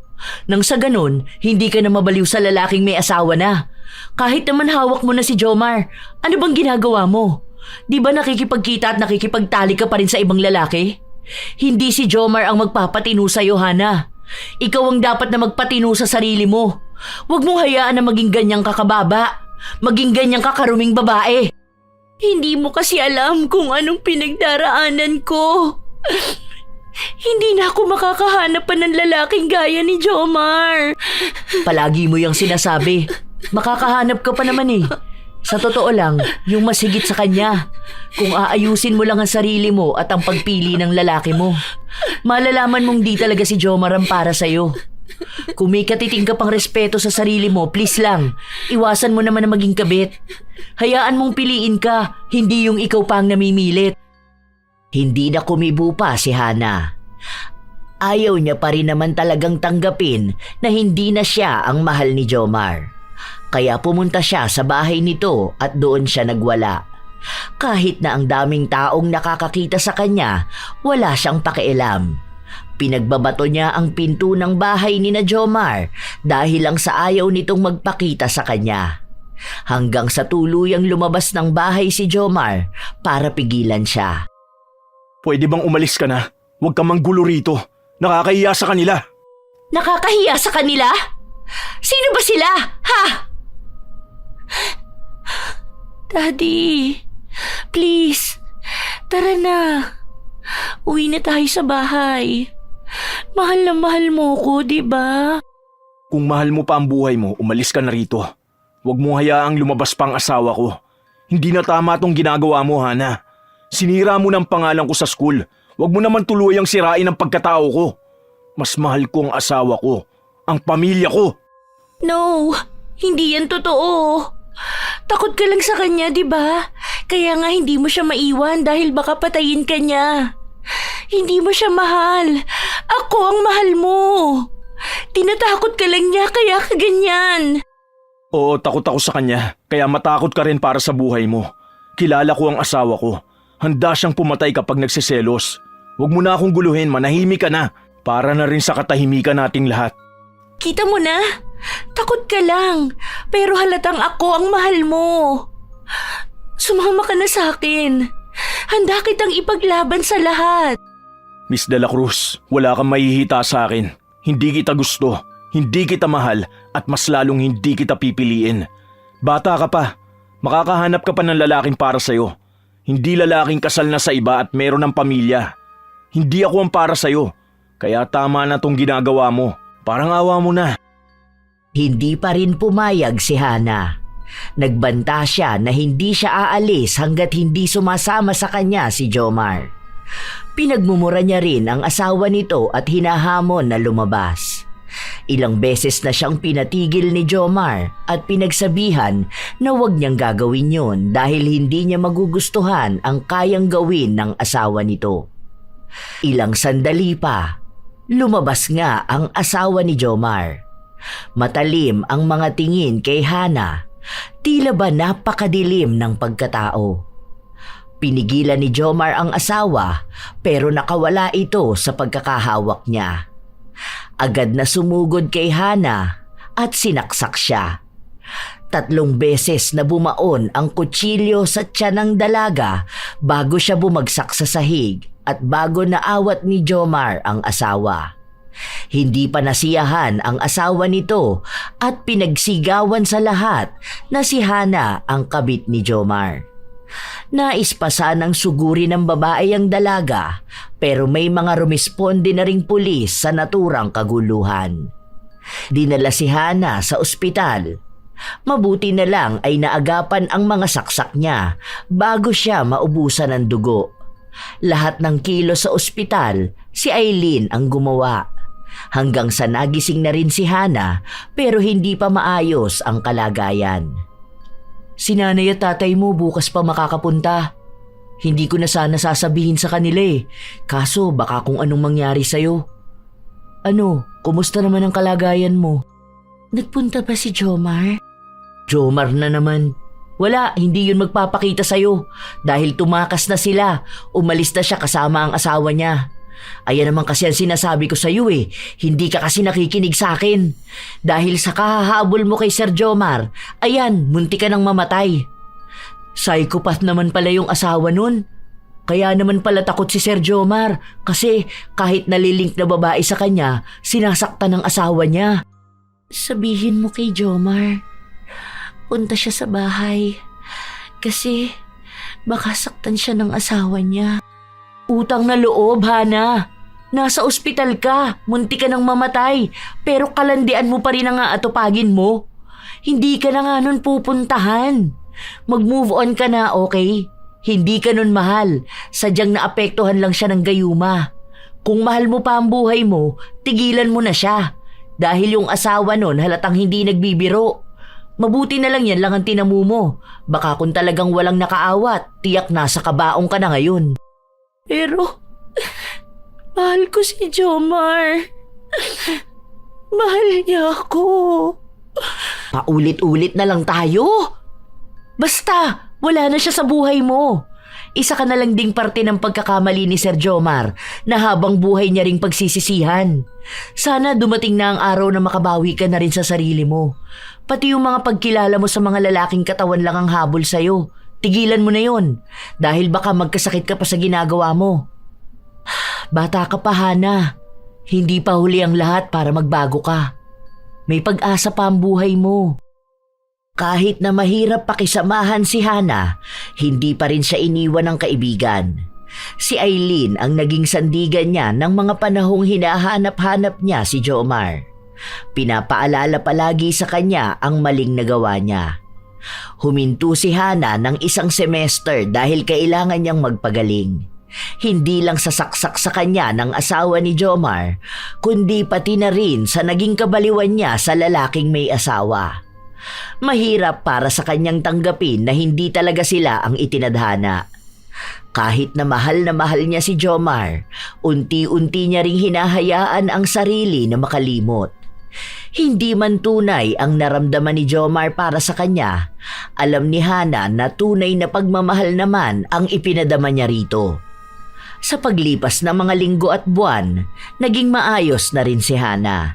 Nang sa ganun, hindi ka na mabaliw sa lalaking may asawa na. Kahit naman hawak mo na si Jomar, ano bang ginagawa mo? Di ba nakikipagkita at nakikipagtali ka pa rin sa ibang lalaki? Hindi si Jomar ang magpapatino sa'yo, Hana. Ikaw ang dapat na magpatino sa sarili mo. Huwag mong hayaan na maging ganyang kakababa. Maging ganyang kakaruming babae. Hindi mo kasi alam kung anong pinagdaraanan ko. Hindi na ako makakahanap pa ng lalaking gaya ni Jomar. Palagi mo yung sinasabi. Makakahanap ka pa naman eh. Sa totoo lang, yung mas higit sa kanya. Kung aayusin mo lang ang sarili mo at ang pagpili ng lalaki mo, malalaman mong di talaga si Jomar ang para sa'yo. Kung may katiting ka pang respeto sa sarili mo, please lang, iwasan mo naman na maging kabit. Hayaan mong piliin ka, hindi yung ikaw pa ang namimilit. Hindi na kumibo pa si Hana. Ayaw niya pa rin naman talagang tanggapin na hindi na siya ang mahal ni Jomar. Kaya pumunta siya sa bahay nito at doon siya nagwala. Kahit na ang daming taong nakakakita sa kanya, wala siyang pakialam. Pinagbabato niya ang pinto ng bahay ni na Jomar dahil lang sa ayaw nitong magpakita sa kanya. Hanggang sa tuluyang lumabas ng bahay si Jomar para pigilan siya. Pwede bang umalis ka na? Huwag ka manggulo rito. Nakakahiya sa kanila. Nakakahiya sa kanila? Sino ba sila? Ha? Daddy, please, tara na. Uwi na tayo sa bahay. Mahal na mahal mo ko, di ba? Kung mahal mo pa ang buhay mo, umalis ka na rito. Huwag mo hayaang lumabas pa ang asawa ko. Hindi na tama tong ginagawa mo, Hana. Sinira mo ng pangalan ko sa school. Huwag mo naman tuluyang sirain ang pagkatao ko. Mas mahal ko ang asawa ko, ang pamilya ko. No, hindi yan totoo. Takot ka lang sa kanya, di ba? Kaya nga hindi mo siya maiwan dahil baka patayin ka niya. Hindi mo siya mahal. Ako ang mahal mo. Tinatakot ka lang niya kaya ka ganyan. Oo, takot ako sa kanya, kaya matakot ka rin para sa buhay mo. Kilala ko ang asawa ko. Handa siyang pumatay kapag nagsiselos. Huwag mo na akong guluhin, manahimik ka na. Para na rin sa katahimikan nating lahat. Kita mo na? Takot ka lang. Pero halatang ako ang mahal mo. Sumama ka na sa akin. Handa kitang ipaglaban sa lahat. Miss De La Cruz, wala kang mahihita sa akin. Hindi kita gusto, hindi kita mahal, at mas lalong hindi kita pipiliin. Bata ka pa, makakahanap ka pa ng lalaking para sa'yo. Hindi lalaking kasal na sa iba at meron ng pamilya. Hindi ako ang para sa'yo, kaya tama na tong ginagawa mo. Parang awa mo na. Hindi pa rin pumayag si Hana. Nagbanta siya na hindi siya aalis hanggat hindi sumasama sa kanya si Jomar. Pinagmumura niya rin ang asawa nito at hinahamon na lumabas. Ilang beses na siyang pinatigil ni Jomar at pinagsabihan na huwag niyang gagawin yun dahil hindi niya magugustuhan ang kayang gawin ng asawa nito. Ilang sandali pa, lumabas nga ang asawa ni Jomar. Matalim ang mga tingin kay Hana, tila ba napakadilim ng pagkatao. Pinigilan ni Jomar ang asawa pero nakawala ito sa pagkakahawak niya. Agad na sumugod kay Hana at sinaksak siya. 3 beses na bumaon ang kutsilyo sa tiyan ng dalaga bago siya bumagsak sa sahig at bago naawat ni Jomar ang asawa. Hindi pa nasiyahan ang asawa nito at pinagsigawan sa lahat na si Hana ang kabit ni Jomar. Nais pa sanang suguri ng babae ang dalaga pero may mga rumisponde na ring pulis sa naturang kaguluhan. Dinala si Hana sa ospital. Mabuti na lang ay naagapan ang mga saksak niya bago siya maubusan ng dugo. Lahat ng kilos sa ospital, si Aileen ang gumawa. Hanggang sa nagising na rin si Hana pero hindi pa maayos ang kalagayan. Si nanay at tatay mo bukas pa makakapunta. Hindi ko na sana sasabihin sa kanila kaso baka kung anong mangyari sa'yo. Ano, kumusta naman ang kalagayan mo? Nagpunta ba si Jomar? Jomar na naman. Wala, hindi yun magpapakita sa'yo. Dahil tumakas na sila, umalis na siya kasama ang asawa niya. Ayan naman kasi ang sinasabi ko sa'yo hindi ka kasi nakikinig sa akin. Dahil sa kahahabol mo kay Sir Jomar, ayan, munti ka nang mamatay. Psychopath naman pala yung asawa nun. Kaya naman pala takot si Sir Jomar kasi kahit nalilink na babae sa kanya, sinasaktan ng asawa niya. Sabihin mo kay Jomar, punta siya sa bahay kasi baka saktan siya ng asawa niya. Utang na loob, Hana. Nasa ospital ka, munti ka nang mamatay, pero kalandian mo pa rin ang aatupagin mo. Hindi ka na nga nun pupuntahan. Mag-move on ka na, okay? Hindi ka nun mahal, sadyang naapektuhan lang siya ng gayuma. Kung mahal mo pa ang buhay mo, tigilan mo na siya. Dahil yung asawa nun halatang hindi nagbibiro. Mabuti na lang yan lang ang tinamu mo. Baka kung talagang walang nakaawat, tiyak nasa kabaong ka na ngayon. Pero, mahal ko si Jomar. Mahal niya ako. Paulit-ulit na lang tayo. Basta, wala na siya sa buhay mo. Isa ka na lang ding parte ng pagkakamali ni Sir Jomar na habang buhay niya ring pagsisisihan. Sana dumating na ang araw na makabawi ka na rin sa sarili mo. Pati yung mga pagkilala mo sa mga lalaking katawan lang ang habol sa'yo. Tigilan mo na yon dahil baka magkasakit ka pa sa ginagawa mo. Bata ka pa, Hana. Hindi pa huli ang lahat para magbago ka. May pag-asa pa ang buhay mo. Kahit na mahirap pakisamahan si Hana, hindi pa rin siya iniwan ng kaibigan. Si Aileen ang naging sandigan niya ng mga panahong hinahanap-hanap niya si Jomar. Pinapaalala palagi sa kanya ang maling nagawa niya. Huminto si Hana ng isang semester dahil kailangan niyang magpagaling. Hindi lang sa saksak sa kanya ng asawa ni Jomar, kundi pati na rin sa naging kabaliwan niya sa lalaking may asawa. Mahirap para sa kanyang tanggapin na hindi talaga sila ang itinadhana. Kahit na mahal niya si Jomar, unti-unti niya ring hinahayaan ang sarili na makalimot. Hindi man tunay ang naramdaman ni Jomar para sa kanya, alam ni Hana na tunay na pagmamahal naman ang ipinadama niya rito. Sa paglipas ng mga linggo at buwan, naging maayos na rin si Hana.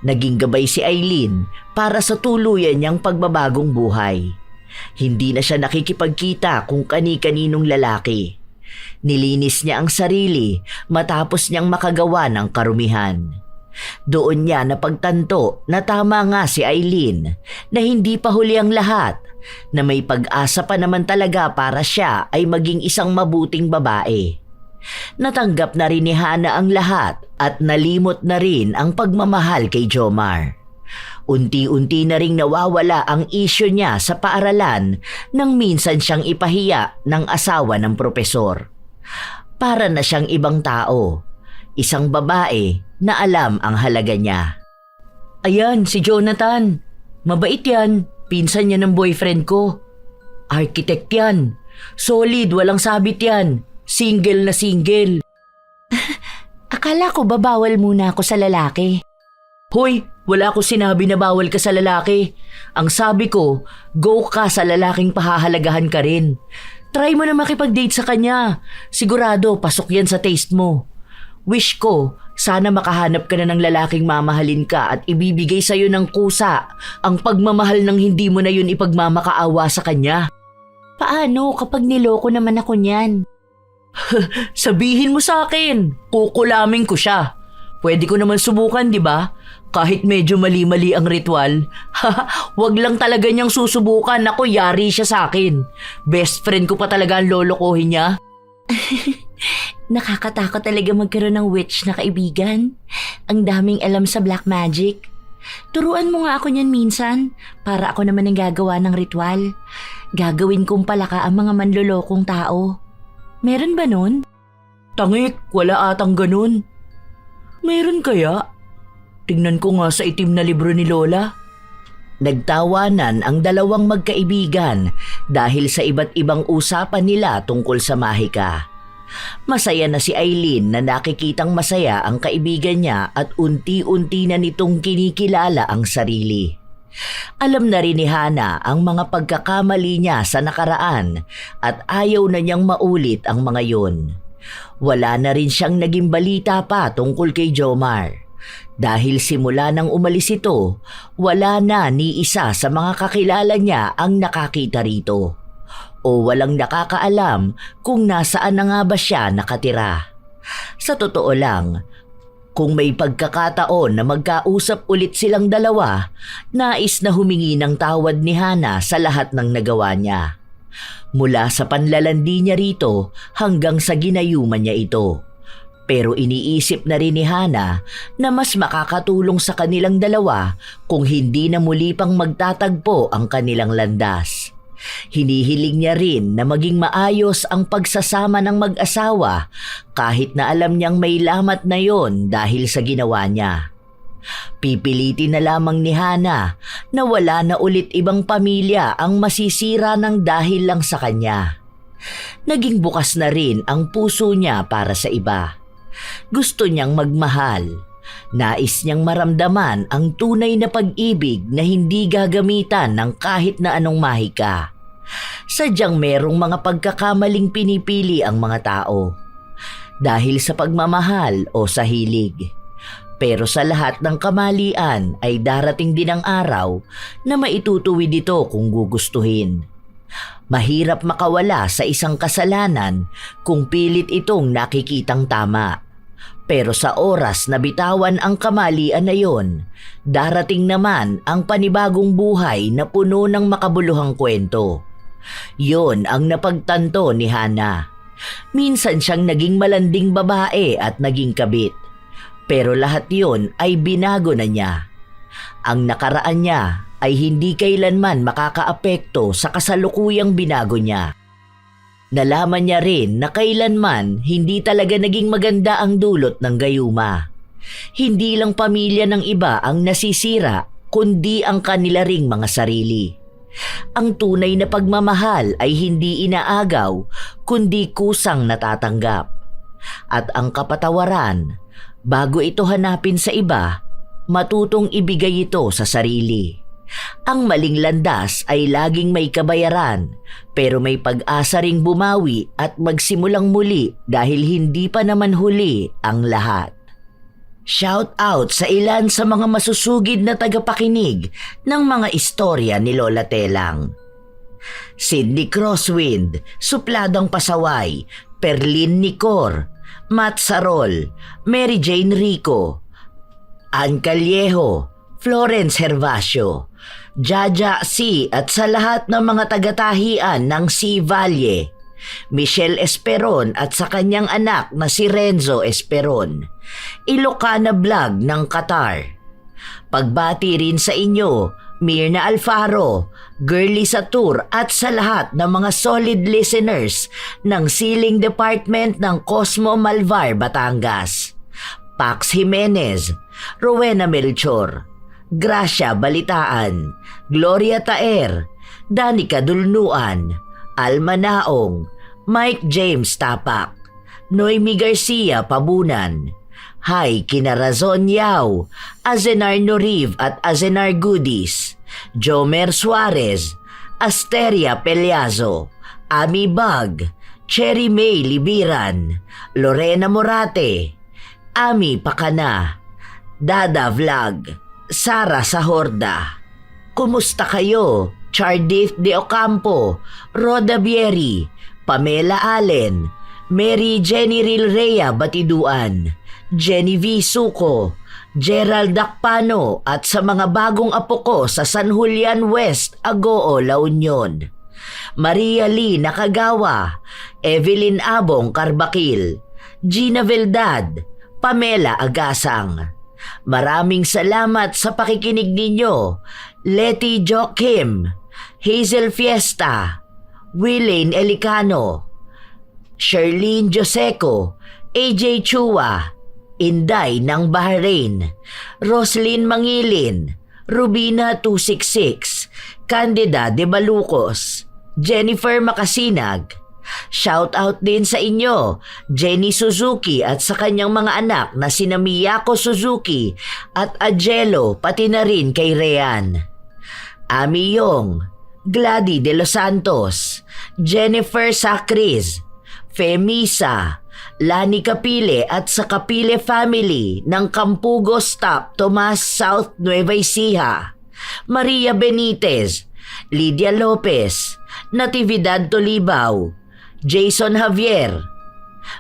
Naging gabay si Aileen para sa tuluyan niyang pagbabagong buhay. Hindi na siya nakikipagkita kung kani-kaninong lalaki. Nilinis niya ang sarili matapos niyang makagawa ng karumihan. Doon niya napagtanto na tama nga si Aileen na hindi pa huli ang lahat, na may pag-asa pa naman talaga para siya ay maging isang mabuting babae. Natanggap na rin ni Hana ang lahat at nalimot na rin ang pagmamahal kay Jomar. Unti-unti na ring nawawala ang isyu niya sa paaralan nang minsan siyang ipahiya ng asawa ng propesor. Para na siyang ibang tao, isang babae na alam ang halaga niya. Ayan, si Jonathan. Mabait yan. Pinsan niya ng boyfriend ko. Architect yan. Solid, walang sabit yan. Single na single. Akala ko ba bawal muna ako sa lalaki? Hoy, wala ko sinabi na bawal ka sa lalaki. Ang sabi ko, go ka sa lalaking pahahalagahan ka rin. Try mo na makipag-date sa kanya. Sigurado, pasok yan sa taste mo. Wish ko, sana makahanap ka na ng lalaking mamahalin ka at ibibigay sa'yo ng kusa ang pagmamahal ng hindi mo na yun ipagmamakaawa sa kanya. Paano kapag niloko naman ako niyan? Sabihin mo sa akin, kukulamin ko siya. Pwede ko naman subukan, di ba? Kahit medyo mali-mali ang ritual. Wag lang talaga niyang susubukan. Ako, yari siya sa akin. Best friend ko pa talaga ang lolokohin niya. Nakakatakot talaga magkaroon ng witch na kaibigan. Ang daming alam sa black magic. Turuan mo nga ako niyan minsan para ako naman ang gagawa ng ritual. Gagawin kong palaka ang mga manlolokong tao. Meron ba nun? Tangik, wala atang ganun. Meron kaya? Tingnan ko nga sa itim na libro ni Lola. Nagtawanan ang dalawang magkaibigan dahil sa iba't ibang usapan nila tungkol sa mahika. Masaya na si Aileen na nakikitang masaya ang kaibigan niya at unti-unti na nitong kinikilala ang sarili. Alam na rin ni Hana ang mga pagkakamali niya sa nakaraan at ayaw na niyang maulit ang mga yun. Wala na rin siyang naging balita pa tungkol kay Jomar. Dahil simula nang umalis ito, wala na ni isa sa mga kakilala niya ang nakakita rito. O walang nakakaalam kung nasaan na nga ba siya nakatira. Sa totoo lang, kung may pagkakataon na magkausap ulit silang dalawa, nais na humingi ng tawad ni Hana sa lahat ng nagawa niya. Mula sa panlalandi niya rito hanggang sa ginayuman niya ito. Pero iniisip na rin ni Hana na mas makakatulong sa kanilang dalawa kung hindi na muli pang magtatagpo ang kanilang landas. Hinihiling niya rin na maging maayos ang pagsasama ng mag-asawa kahit na alam niyang may lamat na yon dahil sa ginawa niya. Pipilitin na lamang ni Hana na wala na ulit ibang pamilya ang masisira ng dahil lang sa kanya. Naging bukas na rin ang puso niya para sa iba. Gusto niyang magmahal. Nais niyang maramdaman ang tunay na pag-ibig na hindi gagamitan ng kahit na anong mahika. Sadyang merong mga pagkakamaling pinipili ang mga tao. Dahil sa pagmamahal o sa hilig. Pero sa lahat ng kamalian ay darating din ang araw na maitutuwid ito kung gugustuhin. Mahirap makawala sa isang kasalanan kung pilit itong nakikitang tama. Pero sa oras na bitawan ang kamalian na yon, darating naman ang panibagong buhay na puno ng makabuluhang kwento. Yon ang napagtanto ni Hana. Minsan siyang naging malanding babae at naging kabit. Pero lahat yon ay binago na niya. Ang nakaraan niya ay hindi kailanman makakaapekto sa kasalukuyang binago niya. Nalaman niya rin na kailanman hindi talaga naging maganda ang dulot ng gayuma. Hindi lang pamilya ng iba ang nasisira, kundi ang kanila ring mga sarili. Ang tunay na pagmamahal ay hindi inaagaw, kundi kusang natatanggap. At ang kapatawaran, bago ito hanapin sa iba, matutong ibigay ito sa sarili. Ang maling landas ay laging may kabayaran, pero may pag-asa ring bumawi at magsimulang muli dahil hindi pa naman huli ang lahat. Shout out sa ilan sa mga masusugid na tagapakinig ng mga istorya ni Lola Telang. Sidney Crosswind, Supladang Pasaway, Perlin Nicor, Matt Sarol, Mary Jane Rico, Ann Callejo, Florence Hervasio, Jaja C. at sa lahat ng mga tagatahian ng C. Valle, Michelle Esperon at sa kanyang anak na si Renzo Esperon, Ilocana Vlog ng Qatar. Pagbati rin sa inyo, Mirna Alfaro, Girly Satur at sa lahat ng mga solid listeners ng Siling Department ng Cosmo Malvar, Batangas. Pax Jimenez, Rowena Melchor, Gracia Balitaan, Gloria Taer, Danica Dulnuan, Alma Naong, Mike James Tapak, Noemi Garcia Pabunan, Hay Kinarazon Yao, Azenar Noriv at Azenar Goodies, Jomer Suarez, Asteria Peliazo, Ami Bag, Cherry May Libiran, Lorena Morate, Ami Pakana, Dada Vlog, Sara Sahorda. Kumusta kayo? Chardith De Ocampo, Roda Bieri, Pamela Allen, Mary Jenny Rilrea Batiduan, Jenny V. Suco, Gerald Dakpano at sa mga bagong apo ko sa San Julian West, Agoo, La Union. Maria Lee Nakagawa, Evelyn Abong Carbakil, Gina Veldad, Pamela Agasang. Maraming salamat sa pakikinig ninyo, Letty Joachim, Hazel Fiesta, Willain Elicano, Sherlyn Joseco, AJ Chua, Inday ng Bahrain, Roslyn Mangilin, Rubina 266, Candida de Balucos, Jennifer Makasinag. Shout out din sa inyo, Jenny Suzuki at sa kanyang mga anak na sina Miyako Suzuki at Angelo, pati na rin kay Rean. Ami Yong, Gladys de los Santos, Jennifer Sacris, Femisa, Lani Capile at sa Capile family ng Campugo Stop, Tomas South, Nueva Ecija, Maria Benitez, Lydia Lopez, Natividad Tolibao, Jason Javier.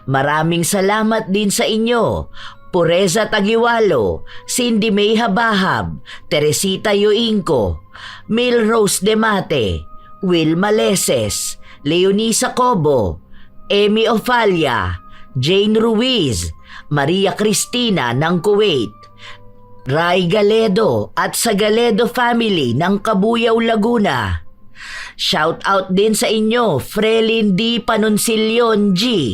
Maraming salamat din sa inyo, Pureza Tagiwalo, Cindy May Habahab, Teresita Yoingco, Milrose Demate, Will Maleses, Leonisa Cobo, Amy Ofalia, Jane Ruiz, Maria Cristina ng Kuwait, Ray Galedo at sa Galedo family ng Kabuyaw, Laguna. Shout out din sa inyo, Frelin D. Panoncilion G,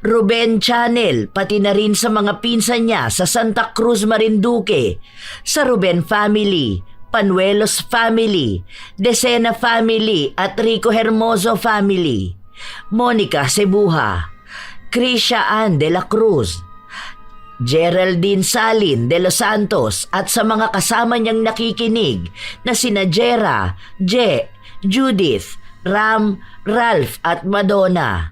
Ruben Channel, pati na rin sa mga pinsan niya sa Santa Cruz, Marinduque, sa Ruben family, Panuelos family, Decena family at Rico Hermoso family, Monica Cebuja, Krisha Ann de la Cruz, Geraldine Salin de los Santos at sa mga kasama niyang nakikinig na sina Jera, Je, Judith, Ram, Ralph at Madonna.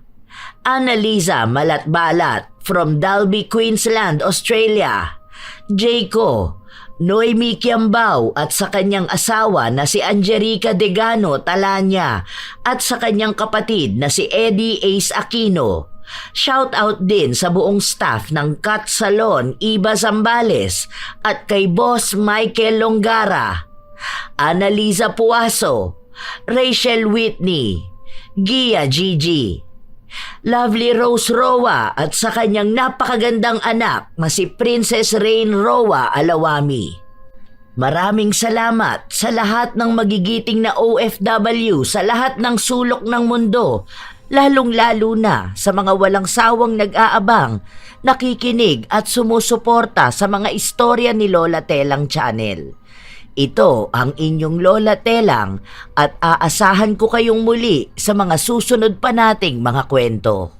Annalisa Malatbalat from Dalby, Queensland, Australia. Jayco, Noemi Kiambao at sa kanyang asawa na si Angelica Degano Talanya at sa kanyang kapatid na si Eddie Ace Aquino. Shout out din sa buong staff ng Cut Salon Iba Zambales at kay Boss Michael Longara, Annalisa Puaso, Rachel Whitney, Gia Gigi, Lovely Rose Roa at sa kanyang napakagandang anak na si Princess Rain Roa Alawami. Maraming salamat sa lahat ng magigiting na OFW sa lahat ng sulok ng mundo, lalong-lalo na sa mga walang sawang nag-aabang, nakikinig at sumusuporta sa mga istorya ni Lola Telang Channel. Ito ang inyong Lola Telang at aasahan ko kayong muli sa mga susunod pa nating mga kwento.